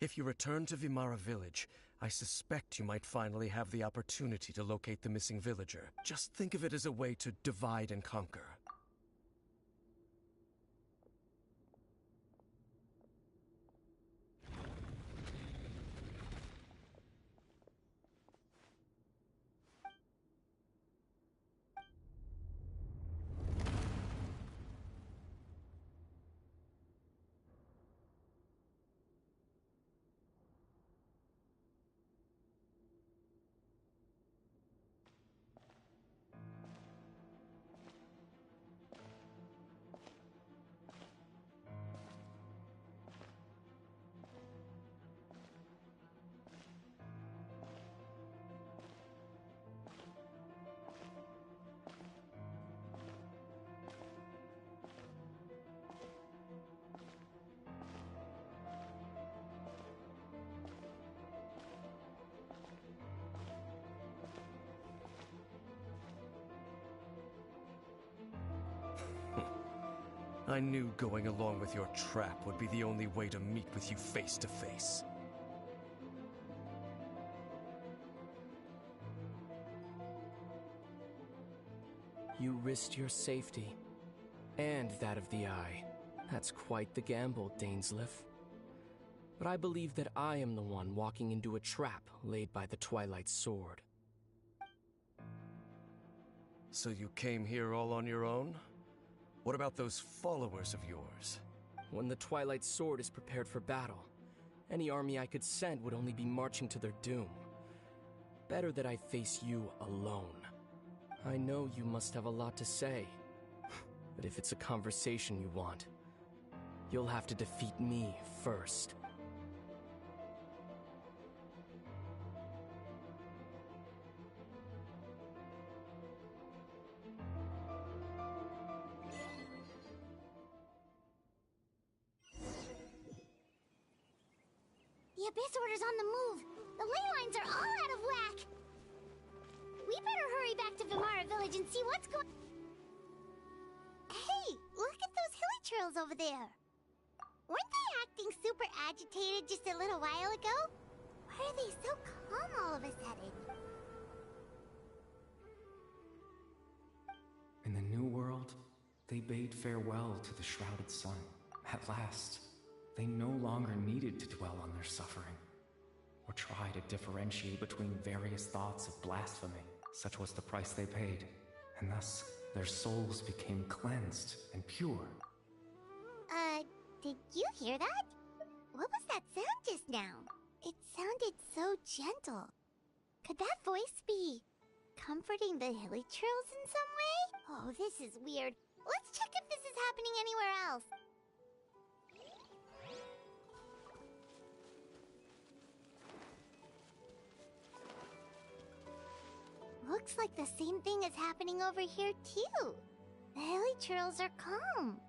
J: If you return to Vimara Village, I suspect you might finally have the opportunity to locate the missing villager. Just think of it as a way to divide and conquer. I knew going along with your trap would be the only way to meet with you face to face.
C: You risked your safety, and that of the Eye. That's quite the gamble, Dainsleif. But I believe that I am the one walking into a trap laid by the Twilight Sword.
J: So you came here all on your own? What about those followers of yours?
C: When the Twilight Sword is prepared for battle, any army I could send would only be marching to their doom. Better that I face you alone. I know you must have a lot to say, but if it's a conversation you want, you'll have to defeat me first.
F: The Abyss Order's on the move. The ley lines are all out of whack. We better hurry back to Vimara Village and see what's going... Hey, look at those hilly churls over there. Weren't they acting super agitated just a little while ago? Why are they so calm all of a sudden?
K: In the New World, they bade farewell to the shrouded sun. At last, they no longer needed to dwell on their suffering, or try to differentiate between various thoughts of blasphemy. Such was the price they paid, and thus their souls became cleansed and pure.
F: Did you hear that? What was that sound just now? It sounded so gentle. Could that voice be comforting the hilly churls in some way? Oh, this is weird. Let's check if this is happening anywhere else. Looks like the same thing is happening over here, too. The hilly churls are calm.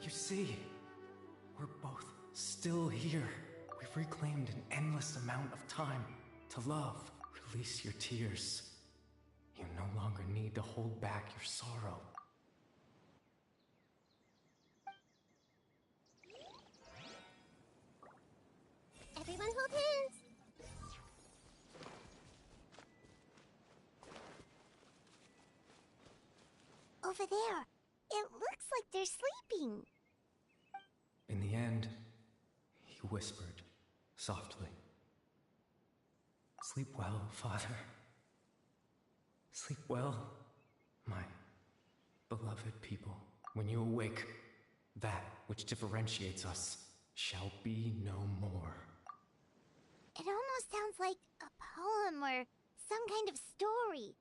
K: You see, we're both still here. We've reclaimed an endless amount of time to love. Release your tears. You no longer need to hold back your sorrow.
F: Everyone hold hands. Over there. It looks like they're sleeping.
K: In the end, he whispered softly. Sleep well, Father. Sleep well, my beloved people. When you awake, that which differentiates us shall be no more.
F: It almost sounds like a poem or some kind of story.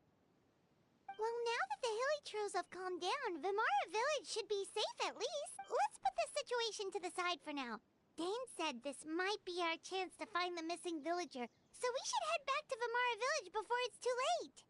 F: Well, now that the hilly churls have calmed down, Vimara Village should be safe at least. Let's put this situation to the side for now. Dane said this might be our chance to find the missing villager, so we should head back to Vimara Village before it's too late.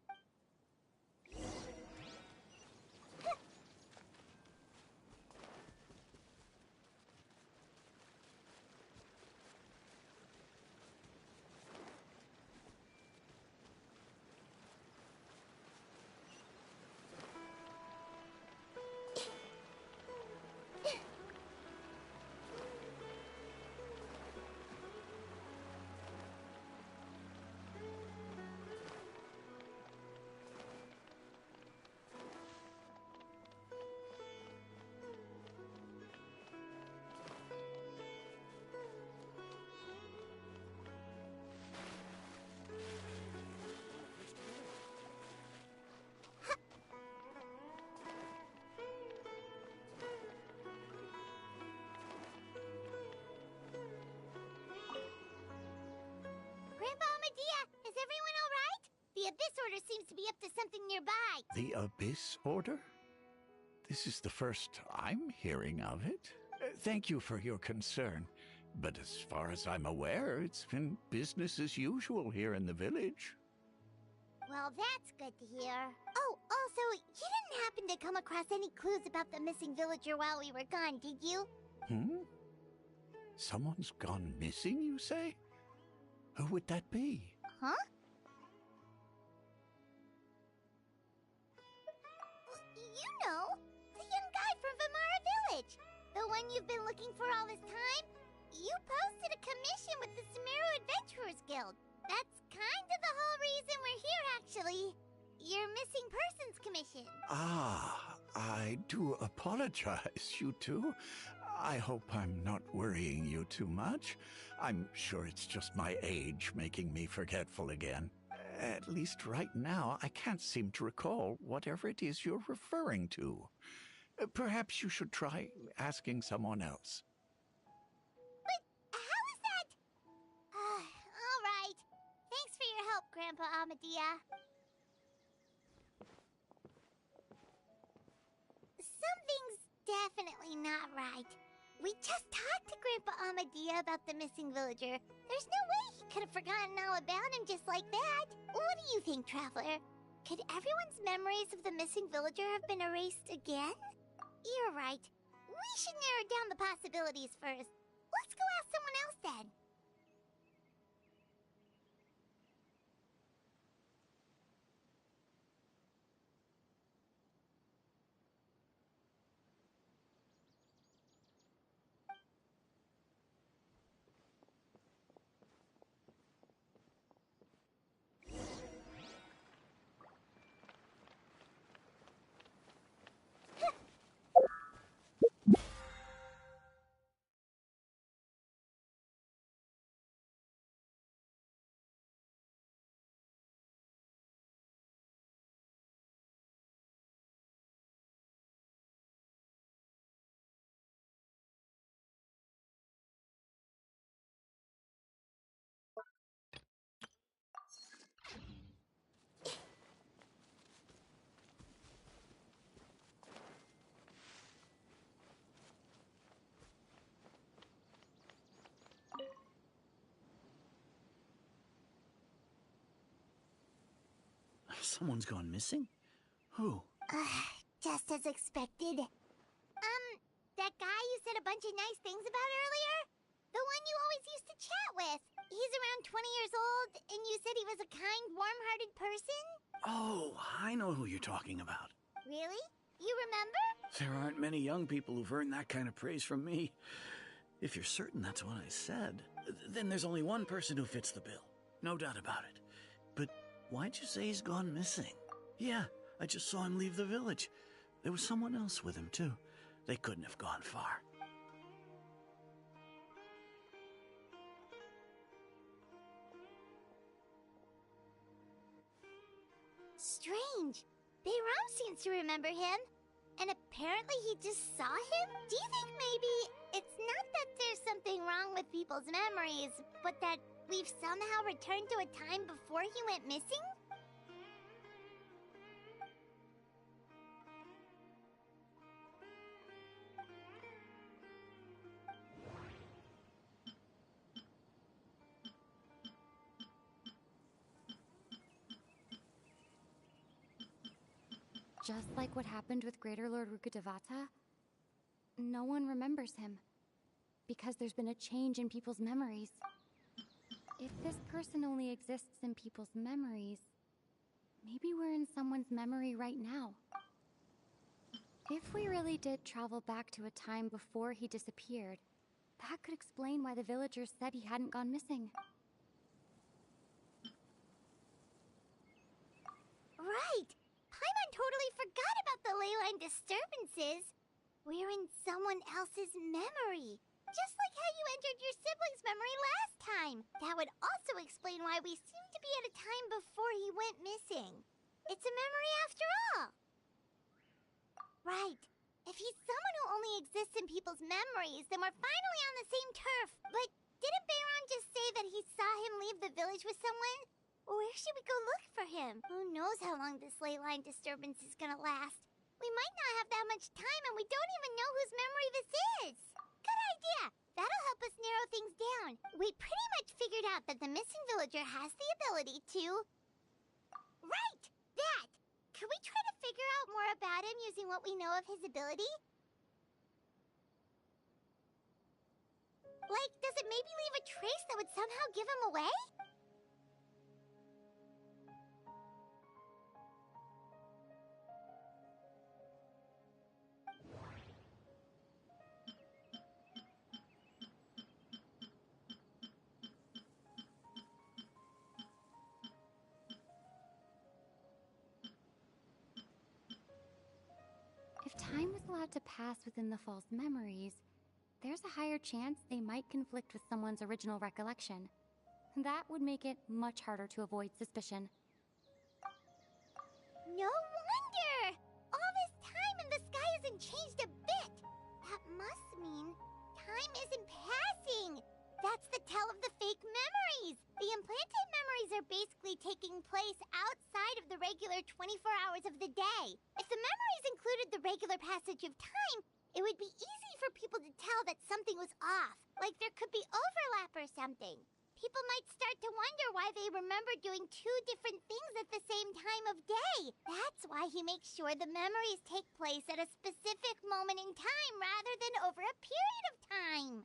F: Abyss Order seems to be up to something nearby.
H: The Abyss Order? This is the first I'm hearing of it. Thank you for your concern. But as far as I'm aware, it's been business as usual here in the village.
F: Well, that's good to hear. Oh, also, you didn't happen to come across any clues about the missing villager while we were gone, did you?
H: Someone's gone missing, you say? Who would that be?
F: Huh? You know, the young guy from Vamara Village. The one you've been looking for all this time. You posted a commission with the Sumeru Adventurers Guild. That's kind of the whole reason we're here, actually. Your missing persons commission.
H: Ah, I do apologize, you two. I hope I'm not worrying you too much. I'm sure it's just my age making me forgetful again. At least right now, I can't seem to recall whatever it is you're referring to. Perhaps you should try asking someone else.
F: But how is that? All right. Thanks for your help, Grandpa Amadia. Something's definitely not right. We just talked to Grandpa Amadia about the missing villager. There's no way he could have forgotten all about him just like that. What do you think, Traveler? Could everyone's memories of the missing villager have been erased again? You're right. We should narrow down the possibilities first. Let's go ask someone else then.
G: Someone's gone missing? Who?
F: Just as expected. That guy you said a bunch of nice things about earlier? The one you always used to chat with. He's around 20 years old, and you said he was a kind, warm-hearted person?
G: Oh, I know who you're talking about.
F: Really? You remember?
G: There aren't many young people who've earned that kind of praise from me. If you're certain that's what I said, then there's only one person who fits the bill. No doubt about it. But why'd you say he's gone missing? Yeah, I just saw him leave the village. There was someone else with him, too. They couldn't have gone far.
F: Strange. Bayram seems to remember him. And apparently he just saw him? Do you think maybe it's not that there's something wrong with people's memories, but that we've somehow returned to a time before he went missing?
B: Just like what happened with Greater Lord Rukkhadevata, no one remembers him. Because there's been a change in people's memories. If this person only exists in people's memories, maybe we're in someone's memory right now. If we really did travel back to a time before he disappeared, that could explain why the villagers said he hadn't gone missing.
F: Right! Paimon totally forgot about the leyline disturbances. We're in someone else's memory. Just like how you entered your sibling's memory last time. That would also explain why we seem to be at a time before he went missing. It's a memory after all. Right. If he's someone who only exists in people's memories, then we're finally on the same turf. But didn't Bayron just say that he saw him leave the village with someone? Where should we go look for him? Who knows how long this ley line disturbance is gonna last? We might not have that much time, and we don't even know whose memory this is. Good idea! That'll help us narrow things down. We pretty much figured out that the missing villager has the ability to... Right! That! Could we try to figure out more about him using what we know of his ability? Like, does it maybe leave a trace that would somehow give him away?
L: If time was allowed to pass within the false memories, there's a higher chance they might conflict with someone's original recollection. That would make it much harder to avoid suspicion.
F: No wonder! All this time and the sky hasn't changed a bit! That must mean time isn't passing! That's the tell of the fake memories! The implanted memories are basically taking place outside of the regular 24 hours of the day. If the memories included the regular passage of time, it would be easy for people to tell that something was off, like there could be overlap or something. People might start to wonder why they remember doing two different things at the same time of day. That's why he makes sure the memories take place at a specific moment in time rather than over a period of time.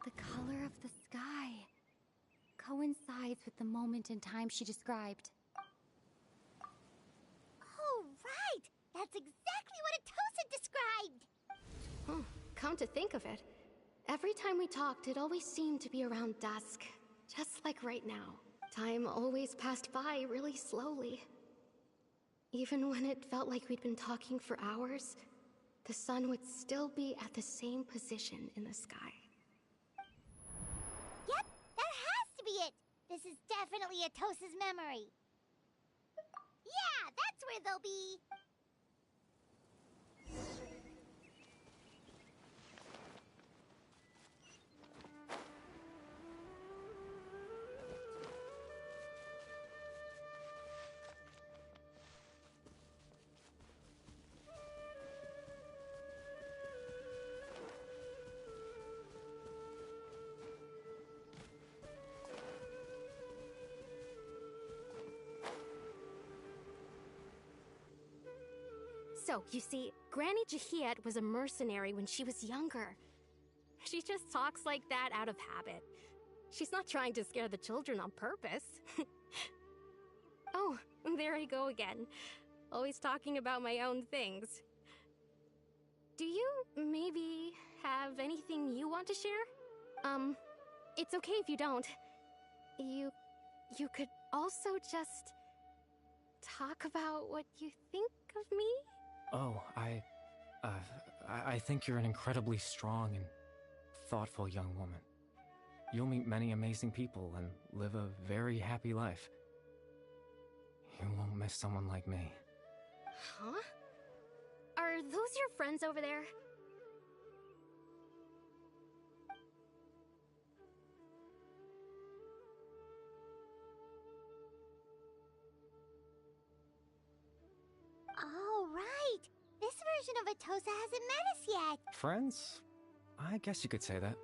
L: The color of the sky coincides with the moment in time she described.
F: Oh, right! That's exactly what Atosa described!
B: Oh, come to think of it, every time we talked, it always seemed to be around dusk. Just like right now. Time always passed by really slowly. Even when it felt like we'd been talking for hours, the sun would still be at the same position in the sky.
F: Yep, that has to be it! This is definitely Atosa's memory. Yeah, that's where they'll be.
B: So, you see, Granny Jahiet was a mercenary when she was younger. She just talks like that out of habit. She's not trying to scare the children on purpose. Oh, there I go again. Always talking about my own things. Do you maybe have anything you want to share? It's okay if you don't. You could also just talk about what you think of me?
K: Oh, I think you're an incredibly strong and thoughtful young woman. You'll meet many amazing people and live a very happy life. You won't miss someone like me.
B: Huh? Are those your friends over there?
F: Oh, right! This version of Atosa hasn't met us yet!
K: Friends? I guess you could say that.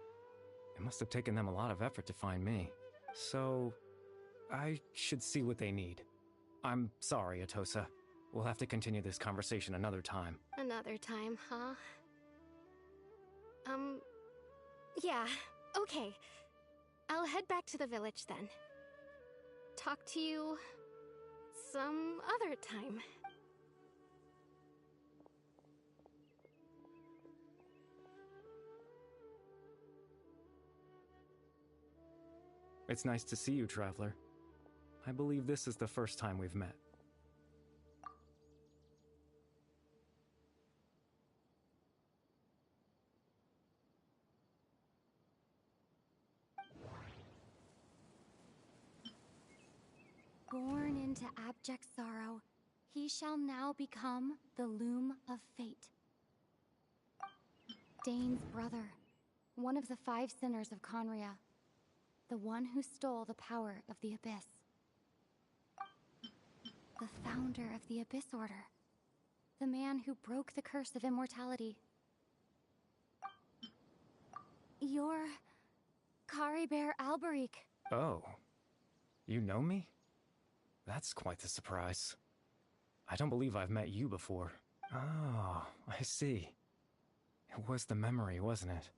K: It must have taken them a lot of effort to find me. So, I should see what they need. I'm sorry, Atosa. We'll have to continue this conversation another time.
B: Another time, huh? Yeah, okay. I'll head back to the village then. Talk to you some other time.
K: It's nice to see you, Traveler. I believe this is the first time we've met.
L: Born into abject sorrow, he shall now become the loom of fate. Dane's brother. One of the 5 sinners of Conria. The one who stole the power of the Abyss. The founder of the Abyss Order. The man who broke the curse of immortality. You're... Caribert Alberic.
K: Oh. You know me? That's quite the surprise. I don't believe I've met you before. Oh, I see. It was the memory, wasn't it?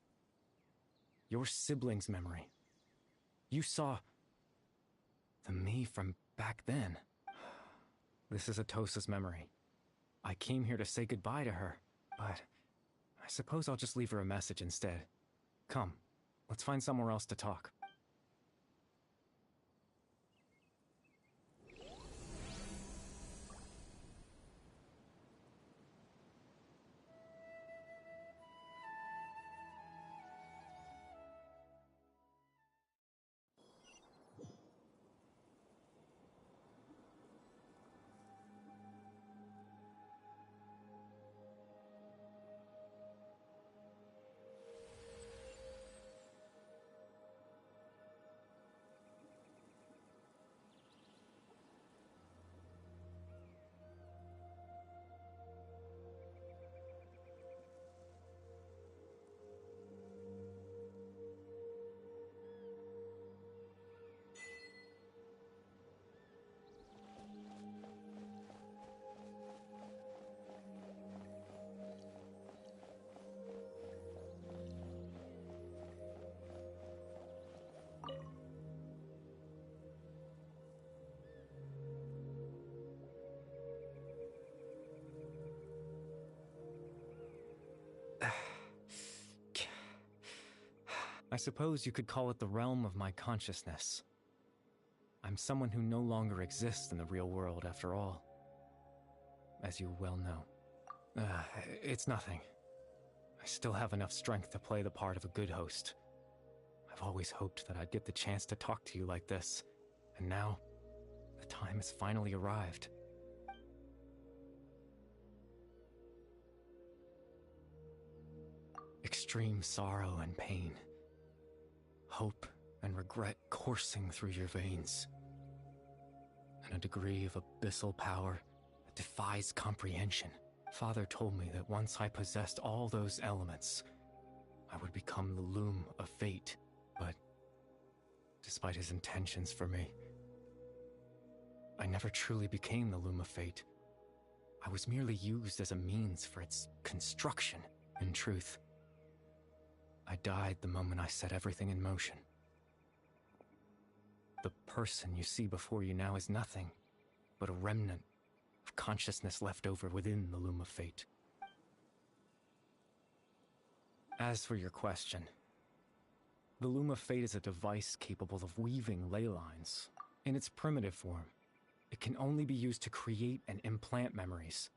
K: Your sibling's memory. You saw... the me from back then. This is Atosa's memory. I came here to say goodbye to her, but I suppose I'll just leave her a message instead. Come, let's find somewhere else to talk. I suppose you could call it the realm of my consciousness. I'm someone who no longer exists in the real world, after all. As you well know. It's nothing. I still have enough strength to play the part of a good host. I've always hoped that I'd get the chance to talk to you like this, and now, the time has finally arrived. Extreme sorrow and pain. Hope and regret coursing through your veins. And a degree of abyssal power that defies comprehension. Father told me that once I possessed all those elements, I would become the loom of fate. But despite his intentions for me, I never truly became the loom of fate. I was merely used as a means for its construction. In truth, I died the moment I set everything in motion. The person you see before you now is nothing but a remnant of consciousness left over within the loom of fate. As for your question, the loom of fate is a device capable of weaving ley lines. In its primitive form, it can only be used to create and implant memories.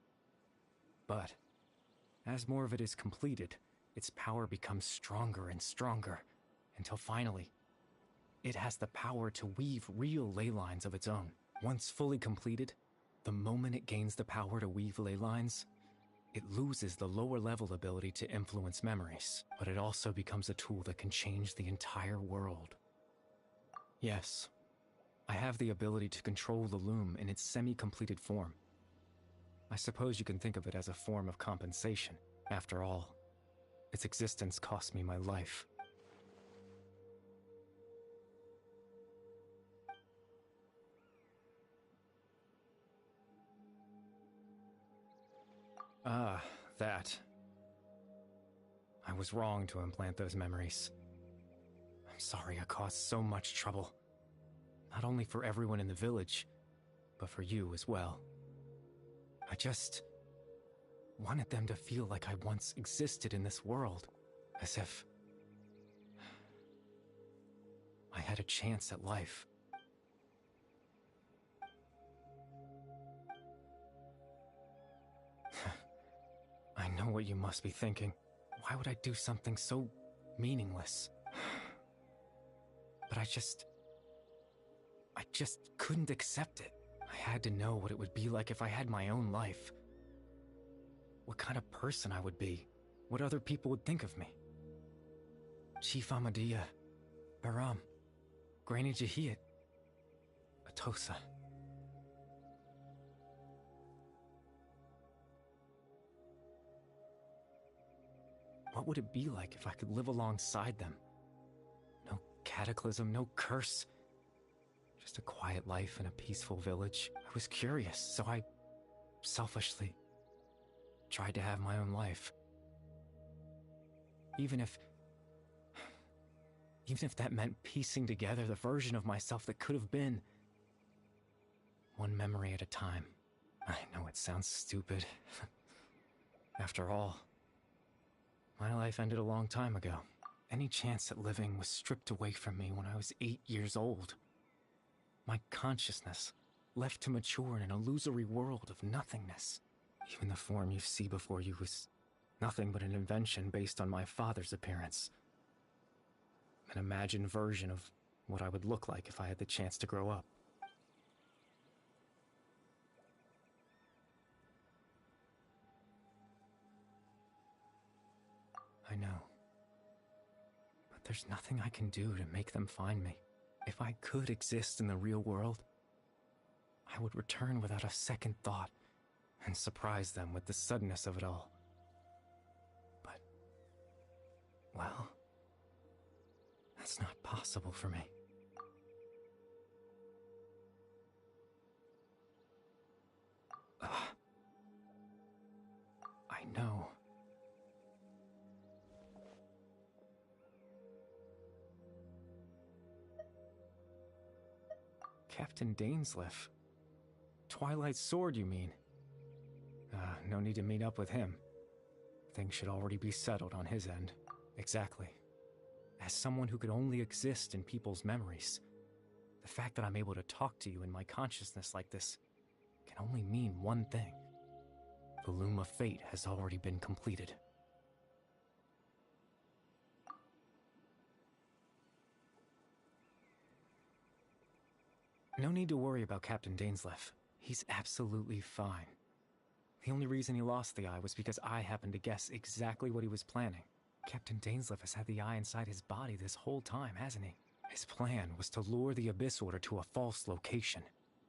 K: But as more of it is completed, its power becomes stronger and stronger, until finally, it has the power to weave real ley lines of its own. Once fully completed, the moment it gains the power to weave ley lines, it loses the lower level ability to influence memories, but it also becomes a tool that can change the entire world. Yes, I have the ability to control the loom in its semi-completed form. I suppose you can think of it as a form of compensation. After all, its existence cost me my life. Ah, that. I was wrong to implant those memories. I'm sorry I caused so much trouble. Not only for everyone in the village, but for you as well. I just wanted them to feel like I once existed in this world, as if I had a chance at life. I know what you must be thinking. Why would I do something so meaningless? But I just couldn't accept it. I had to know what it would be like if I had my own life. What kind of person I would be. what other people would think of me. Chief Amadia, Baram, Granny Jahiyat, Atosa. What would it be like if I could live alongside them? No cataclysm, no curse. Just a quiet life in a peaceful village. I was curious, so I selfishly tried to have my own life. Even if that meant piecing together the version of myself that could have been. One memory at a time. I know it sounds stupid. After all, my life ended a long time ago. Any chance at living was stripped away from me when I was 8 years old. My consciousness left to mature in an illusory world of nothingness. Even the form you see before you was nothing but an invention based on my father's appearance. An imagined version of what I would look like if I had the chance to grow up. I know. But there's nothing I can do to make them find me. If I could exist in the real world, I would return without a second thought and surprise them with the suddenness of it all. But, well, that's not possible for me. I know. Captain Dainsleif. Twilight's sword, you mean? No need to meet up with him. Things should already be settled on his end. Exactly. As someone who could only exist in people's memories, the fact that I'm able to talk to you in my consciousness like this can only mean one thing. The Loom of Fate has already been completed. No need to worry about Captain Dainsleif. He's absolutely fine. The only reason he lost the eye was because I happened to guess exactly what he was planning. Captain Dainsleif has had the eye inside his body this whole time, hasn't he? His plan was to lure the Abyss Order to a false location,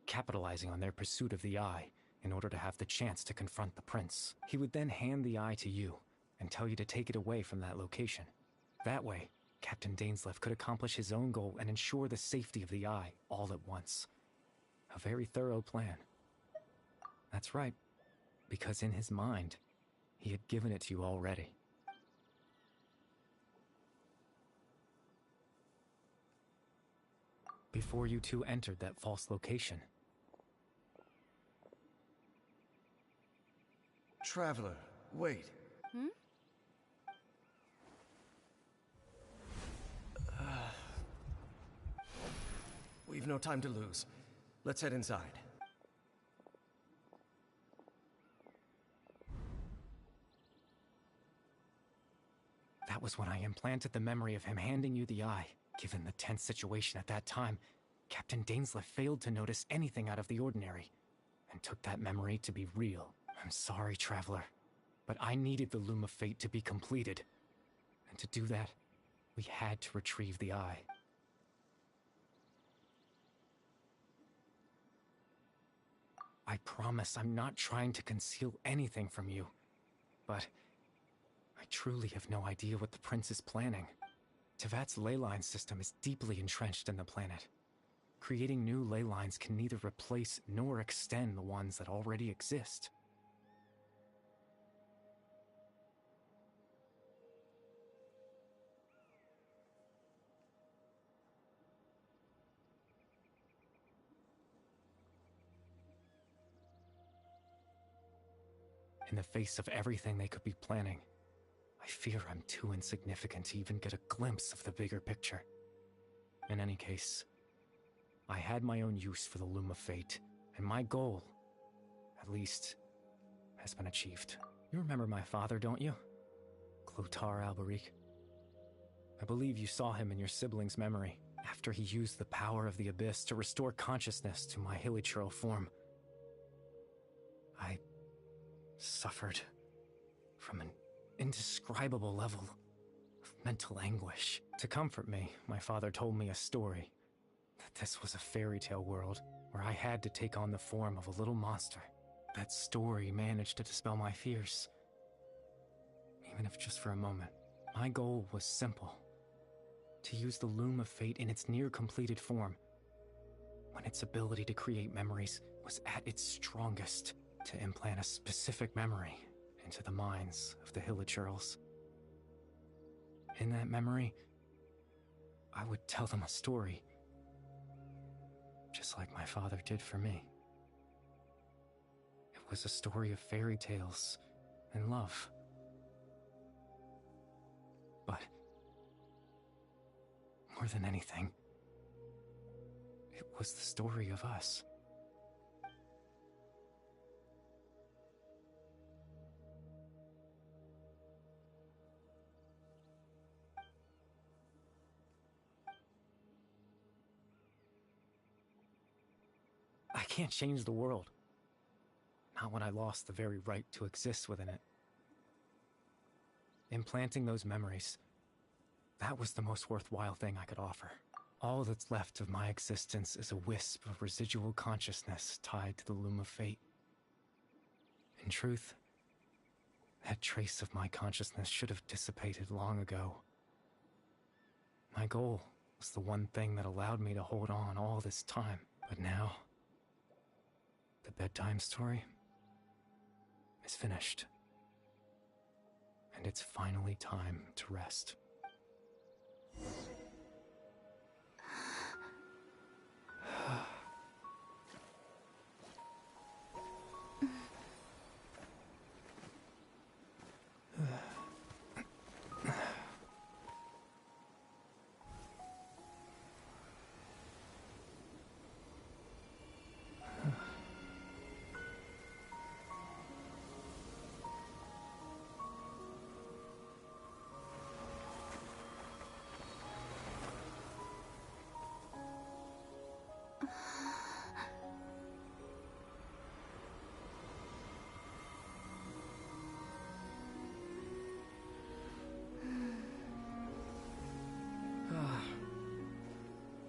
K: capitalizing on their pursuit of the eye in order to have the chance to confront the prince. He would then hand the eye to you and tell you to take it away from that location. That way, Captain Dainsleif could accomplish his own goal and ensure the safety of the eye all at once. A very thorough plan. That's right, because in his mind, he had given it to you already. Before you two entered that false location.
J: Traveler, wait. We've no time to lose. Let's head inside.
K: That was when I implanted the memory of him handing you the eye. Given the tense situation at that time, Captain Dainsleif failed to notice anything out of the ordinary, and took that memory to be real. I'm sorry, Traveler, but I needed the Loom of Fate to be completed. And to do that, we had to retrieve the eye. I promise I'm not trying to conceal anything from you, but I truly have no idea what the Prince is planning. Tevat's ley line system is deeply entrenched in the planet. Creating new ley lines can neither replace nor extend the ones that already exist. In the face of everything they could be planning, I fear I'm too insignificant to even get a glimpse of the bigger picture. In any case, I had my own use for the Loom of Fate, and my goal, at least, has been achieved. You remember my father, don't you? Clotar Alberic. I believe you saw him in your sibling's memory, after he used the power of the Abyss to restore consciousness to my hilichurl form. I suffered from an indescribable level of mental anguish. To comfort me, my father told me a story. That this was a fairy tale world where I had to take on the form of a little monster. That story managed to dispel my fears. Even if just for a moment. My goal was simple. To use the Loom of Fate in its near-completed form, when its ability to create memories was at its strongest, to implant a specific memory into the minds of the Hilichurls. In that memory, I would tell them a story, just like my father did for me. It was a story of fairy tales and love. But more than anything, it was the story of us. I can't change the world. Not when I lost the very right to exist within it. Implanting those memories, that was the most worthwhile thing I could offer. All that's left of my existence is a wisp of residual consciousness tied to the Loom of Fate. In truth, that trace of my consciousness should have dissipated long ago. My goal was the one thing that allowed me to hold on all this time. But now, the bedtime story is finished. And it's finally time to rest.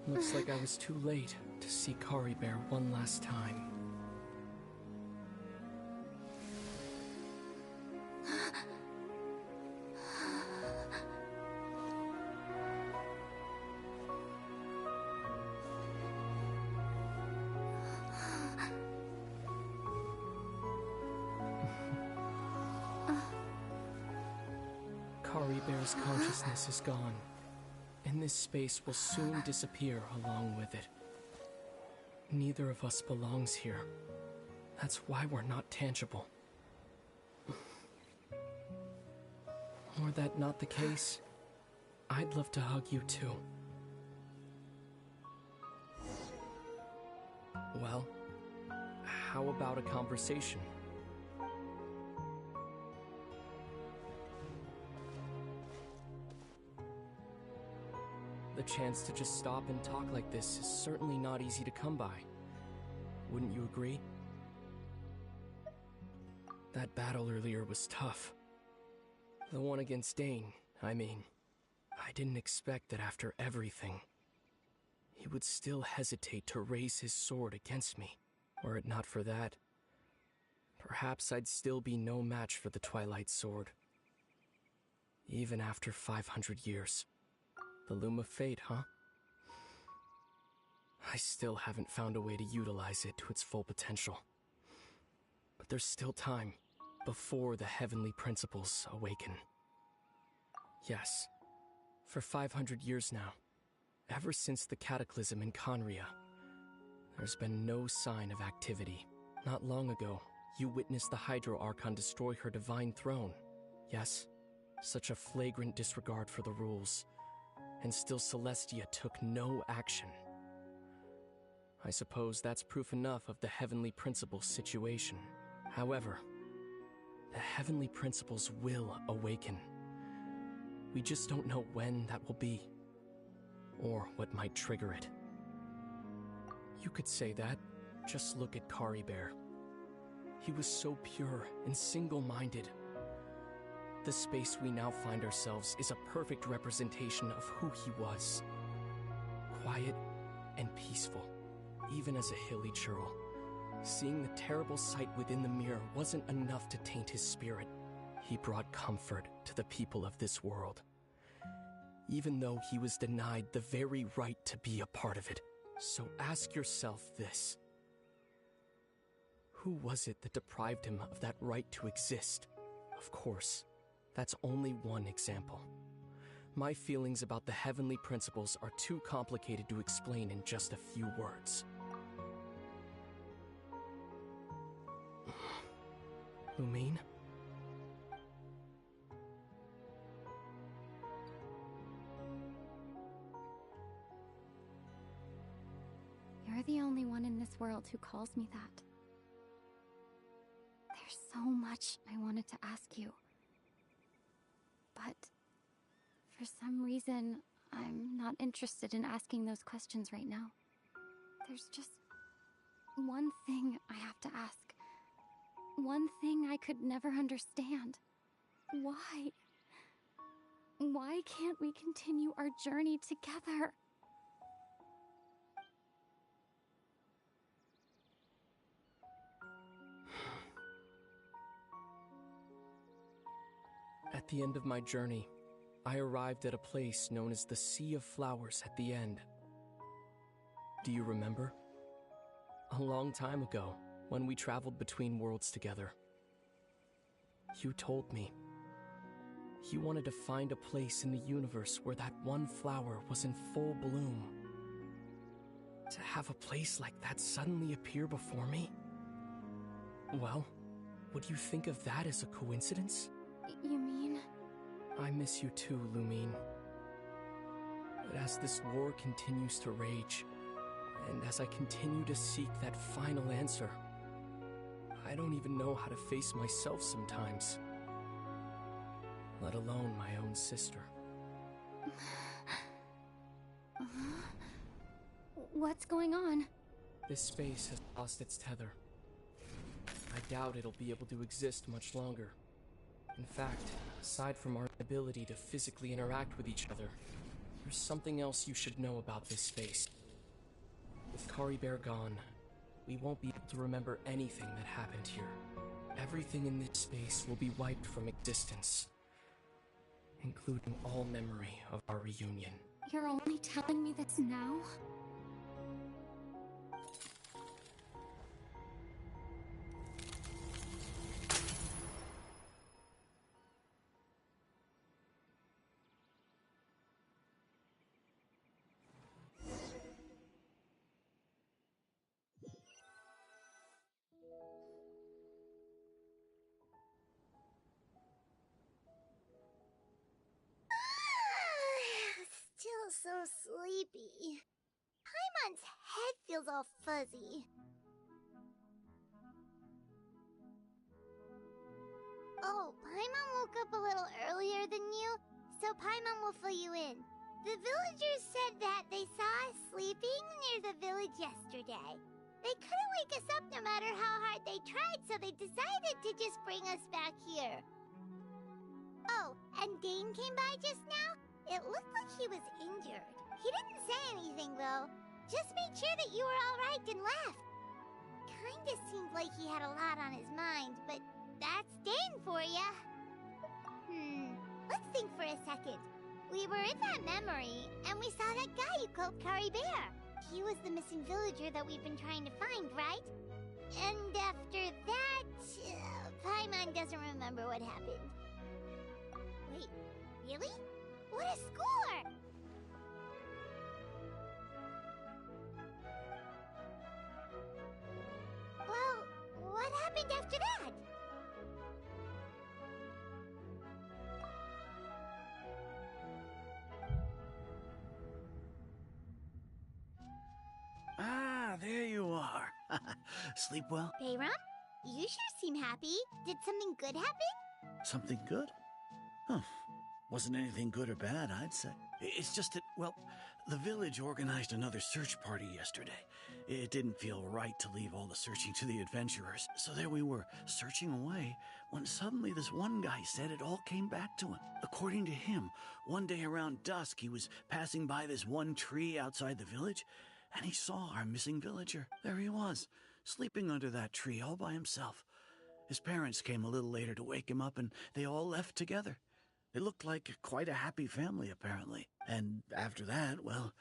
C: Looks like I was too late to see Kari Bear one last time. Kari Bear's consciousness is gone, and this space will soon disappear along with it. Neither of us belongs here. That's why we're not tangible. Were that not the case, I'd love to hug you too. Well, how about a conversation? The chance to just stop and talk like this is certainly not easy to come by. Wouldn't you agree? That battle earlier was tough. The one against Dane, I mean. I didn't expect that after everything, he would still hesitate to raise his sword against me. Were it not for that, perhaps I'd still be no match for the Twilight Sword. Even after 500 years. The Loom of Fate, huh? I still haven't found a way to utilize it to its full potential. But there's still time before the heavenly principles awaken. Yes, for 500 years now, ever since the cataclysm in Conria, there's been no sign of activity. Not long ago, you witnessed the Hydro Archon destroy her divine throne. Yes, such a flagrant disregard for the rules. And still Celestia took no action. I suppose that's proof enough of the Heavenly Principles situation. However, the Heavenly Principles will awaken. We just don't know when that will be, or what might trigger it. You could say that. Just look at Kari Bear. He was so pure and single-minded. the space we now find ourselves is a perfect representation of who he was. Quiet and peaceful, even as a hilly churl. Seeing the terrible sight within the mirror wasn't enough to taint his spirit. He brought comfort to the people of this world, even though he was denied the very right to be a part of it. So ask yourself this. Who was it that deprived him of that right to exist? Of course, that's only one example. My feelings about the heavenly principles are too complicated to explain in just a few words. Lumine?
L: You're the only one in this world who calls me that. There's so much I wanted to ask you. But for some reason, I'm not interested in asking those questions right now. There's just one thing I have to ask. One thing I could never understand. Why? Why can't we continue our journey together?
C: At the end of my journey, I arrived at a place known as the Sea of Flowers at the end. Do you remember? A long time ago, when we traveled between worlds together. You told me you wanted to find a place in the universe where that one flower was in full bloom. To have a place like that suddenly appear before me? Well, would you think of that as a coincidence?
L: You mean?
C: I miss you too, Lumine. But as this war continues to rage, and as I continue to seek that final answer, I don't even know how to face myself sometimes, let alone my own sister.
L: What's going on?
C: This space has lost its tether. I doubt it'll be able to exist much longer. In fact, aside from our ability to physically interact with each other, there's something else you should know about this space. With Kari Bear gone, we won't be able to remember anything that happened here. Everything in this space will be wiped from existence, including all memory of our reunion.
L: You're only telling me this now?
F: Still so sleepy. Paimon's head feels all fuzzy. Oh, Paimon woke up a little earlier than you, so Paimon will fill you in. The villagers said that they saw us sleeping near the village yesterday. They couldn't wake us up no matter how hard they tried, so they decided to just bring us back here. Oh, and Dane came by just now? It looked like he was injured. He didn't say anything, though. Just made sure that you were all right and left. Kinda seemed like he had a lot on his mind, but that's Dane for ya. Let's think for a second. We were in that memory, and we saw that guy you called Kari Bear. He was the missing villager that we've been trying to find, right? And after that, Paimon doesn't remember what happened. Wait, really? What a score! Well, what happened after that?
G: Ah, there you are. Sleep well?
F: Bayron, you sure seem happy. Did something good happen?
G: Something good? Huh. Wasn't anything good or bad, I'd say. It's just that, well, the village organized another search party yesterday. It didn't feel right to leave all the searching to the adventurers. So there we were, searching away, when suddenly this one guy said it all came back to him. According to him, one day around dusk, he was passing by this one tree outside the village, and he saw our missing villager. There he was, sleeping under that tree all by himself. His parents came a little later to wake him up, and they all left together. It looked like quite a happy family, apparently. And after that, well,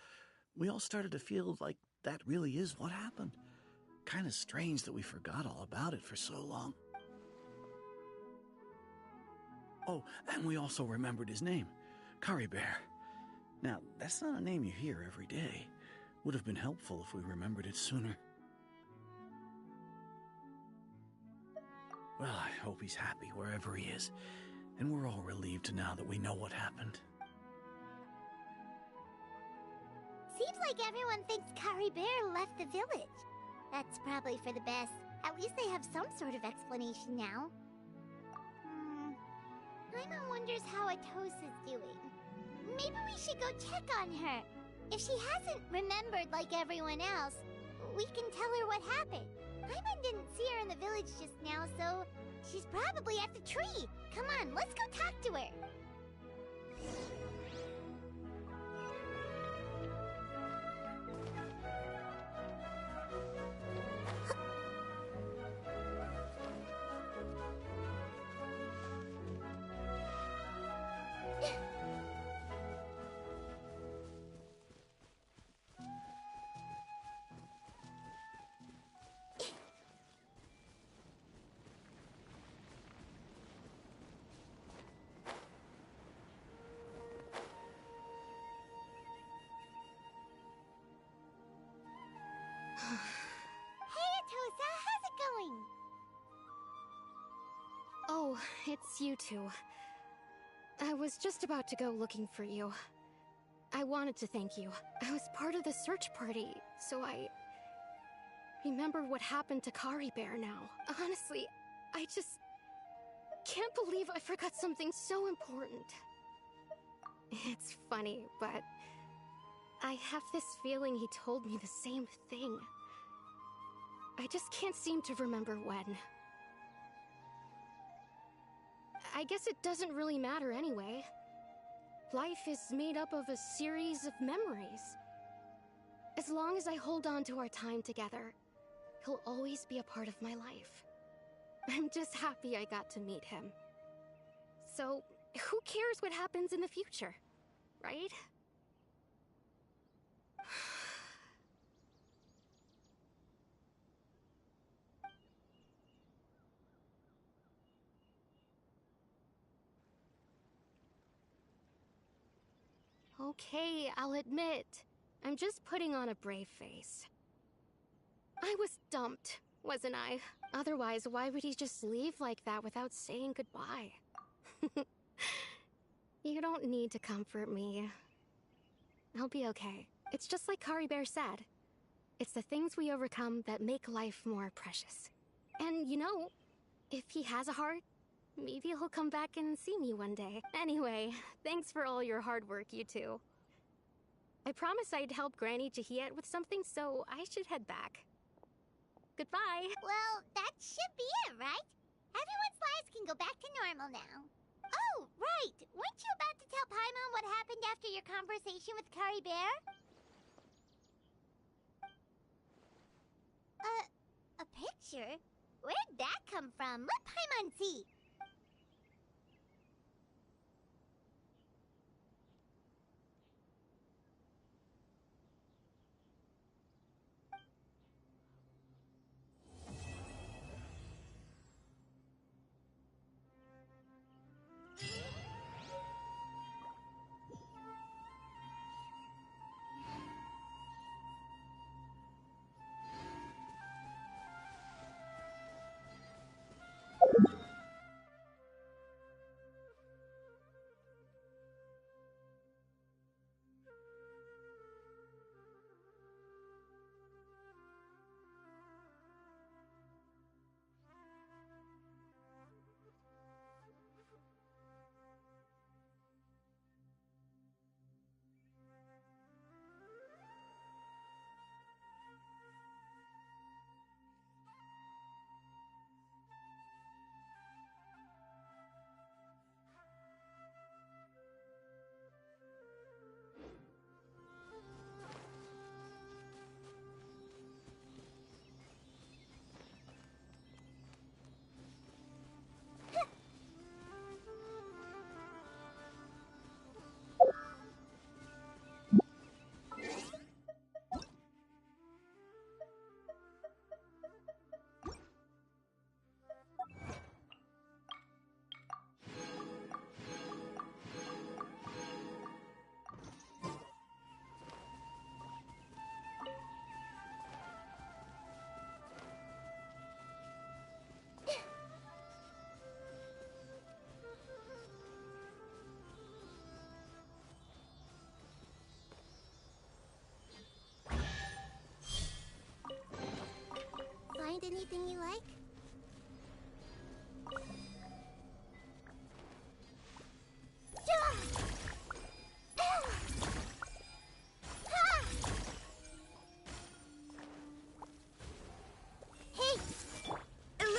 G: we all started to feel like that really is what happened. Kind of strange that we forgot all about it for so long. Oh, and we also remembered his name, Curry Bear. Now, that's not a name you hear every day. Would have been helpful if we remembered it sooner. Well, I hope he's happy wherever he is, and we're all relieved now that we know what happened.
F: Seems like everyone thinks Curry Bear left the village. That's probably for the best. At least they have some sort of explanation now. Paimon wonders how Atosa's doing. Maybe we should go check on her. If she hasn't remembered like everyone else, we can tell her what happened. Paimon didn't see her in the village just now, so she's probably at the tree. Come on, let's go talk to her. Hey, Atosa, how's it going?
B: Oh, it's you two. I was just about to go looking for you. I wanted to thank you. I was part of the search party, so I remember what happened to Kari Bear now. Honestly, I just can't believe I forgot something so important. It's funny, but I have this feeling he told me the same thing. I just can't seem to remember when. I guess it doesn't really matter anyway. Life is made up of a series of memories. As long as I hold on to our time together, he'll always be a part of my life. I'm just happy I got to meet him. So, who cares what happens in the future, right? Okay, I'll admit, I'm just putting on a brave face. I was dumped, wasn't I? Otherwise, why would he just leave like that without saying goodbye? You don't need to comfort me. I'll be okay. It's just like Kari Bear said. It's the things we overcome that make life more precious. And you know, if he has a heart, maybe he'll come back and see me one day. Anyway, thanks for all your hard work, you two. I promised I'd help Granny Jahiet with something, so I should head back. Goodbye!
F: Well, that should be it, right? Everyone's lives can go back to normal now. Oh, right! Weren't you about to tell Paimon what happened after your conversation with Kari Bear? A picture? Where'd that come from? Let Paimon see!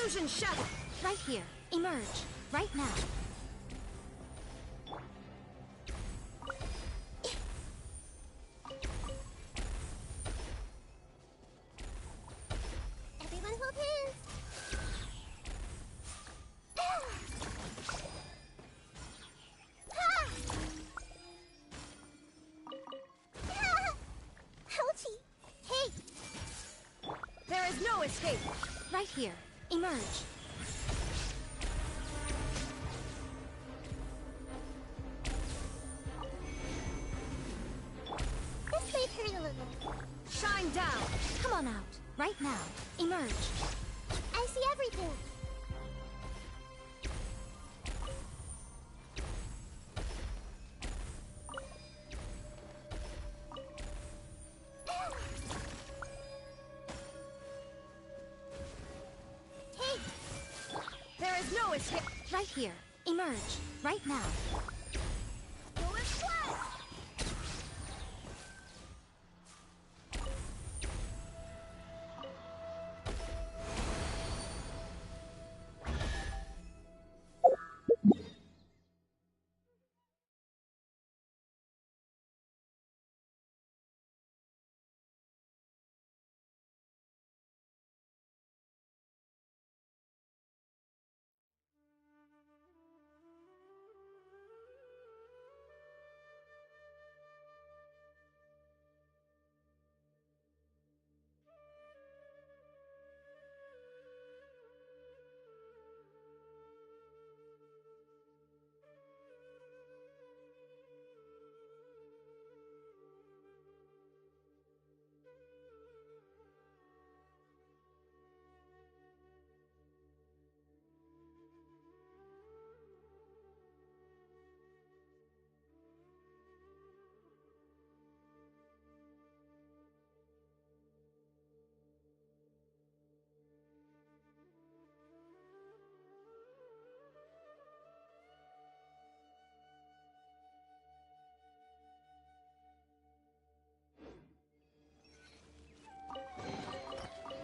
B: Fusion shadow!
E: Right here. Emerge. Right now.
F: Everyone hold hands. Ouchie! Hey!
B: There is no escape!
E: Right here. Emerge.
F: This might hurt a little.
B: Shine down!
E: Come on out. Right now. Emerge.
F: I see everything. Hey!
B: There is no escape!
E: Right here. Emerge. Right now.
F: Go and fly!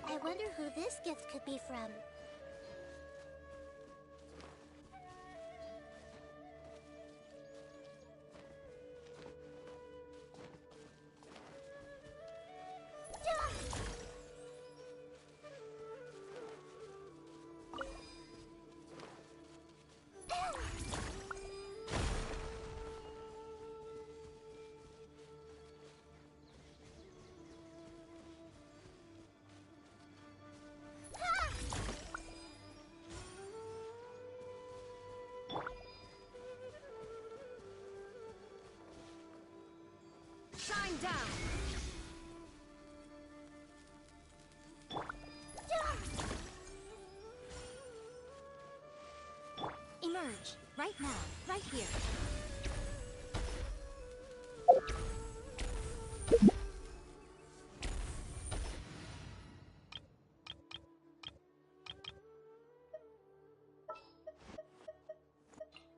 F: I wonder who this gift could be from.
B: Shine down!
E: Emerge. Right now. Right here.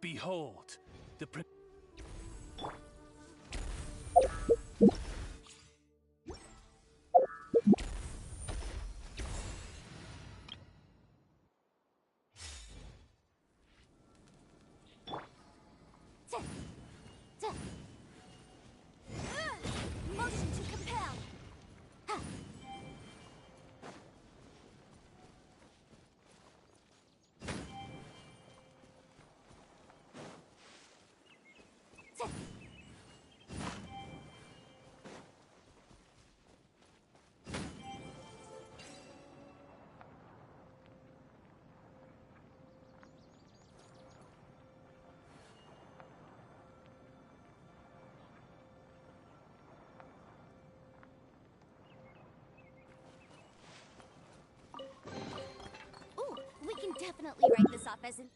G: Behold, the
F: Motion to compel. Ooh, we can definitely write this off as an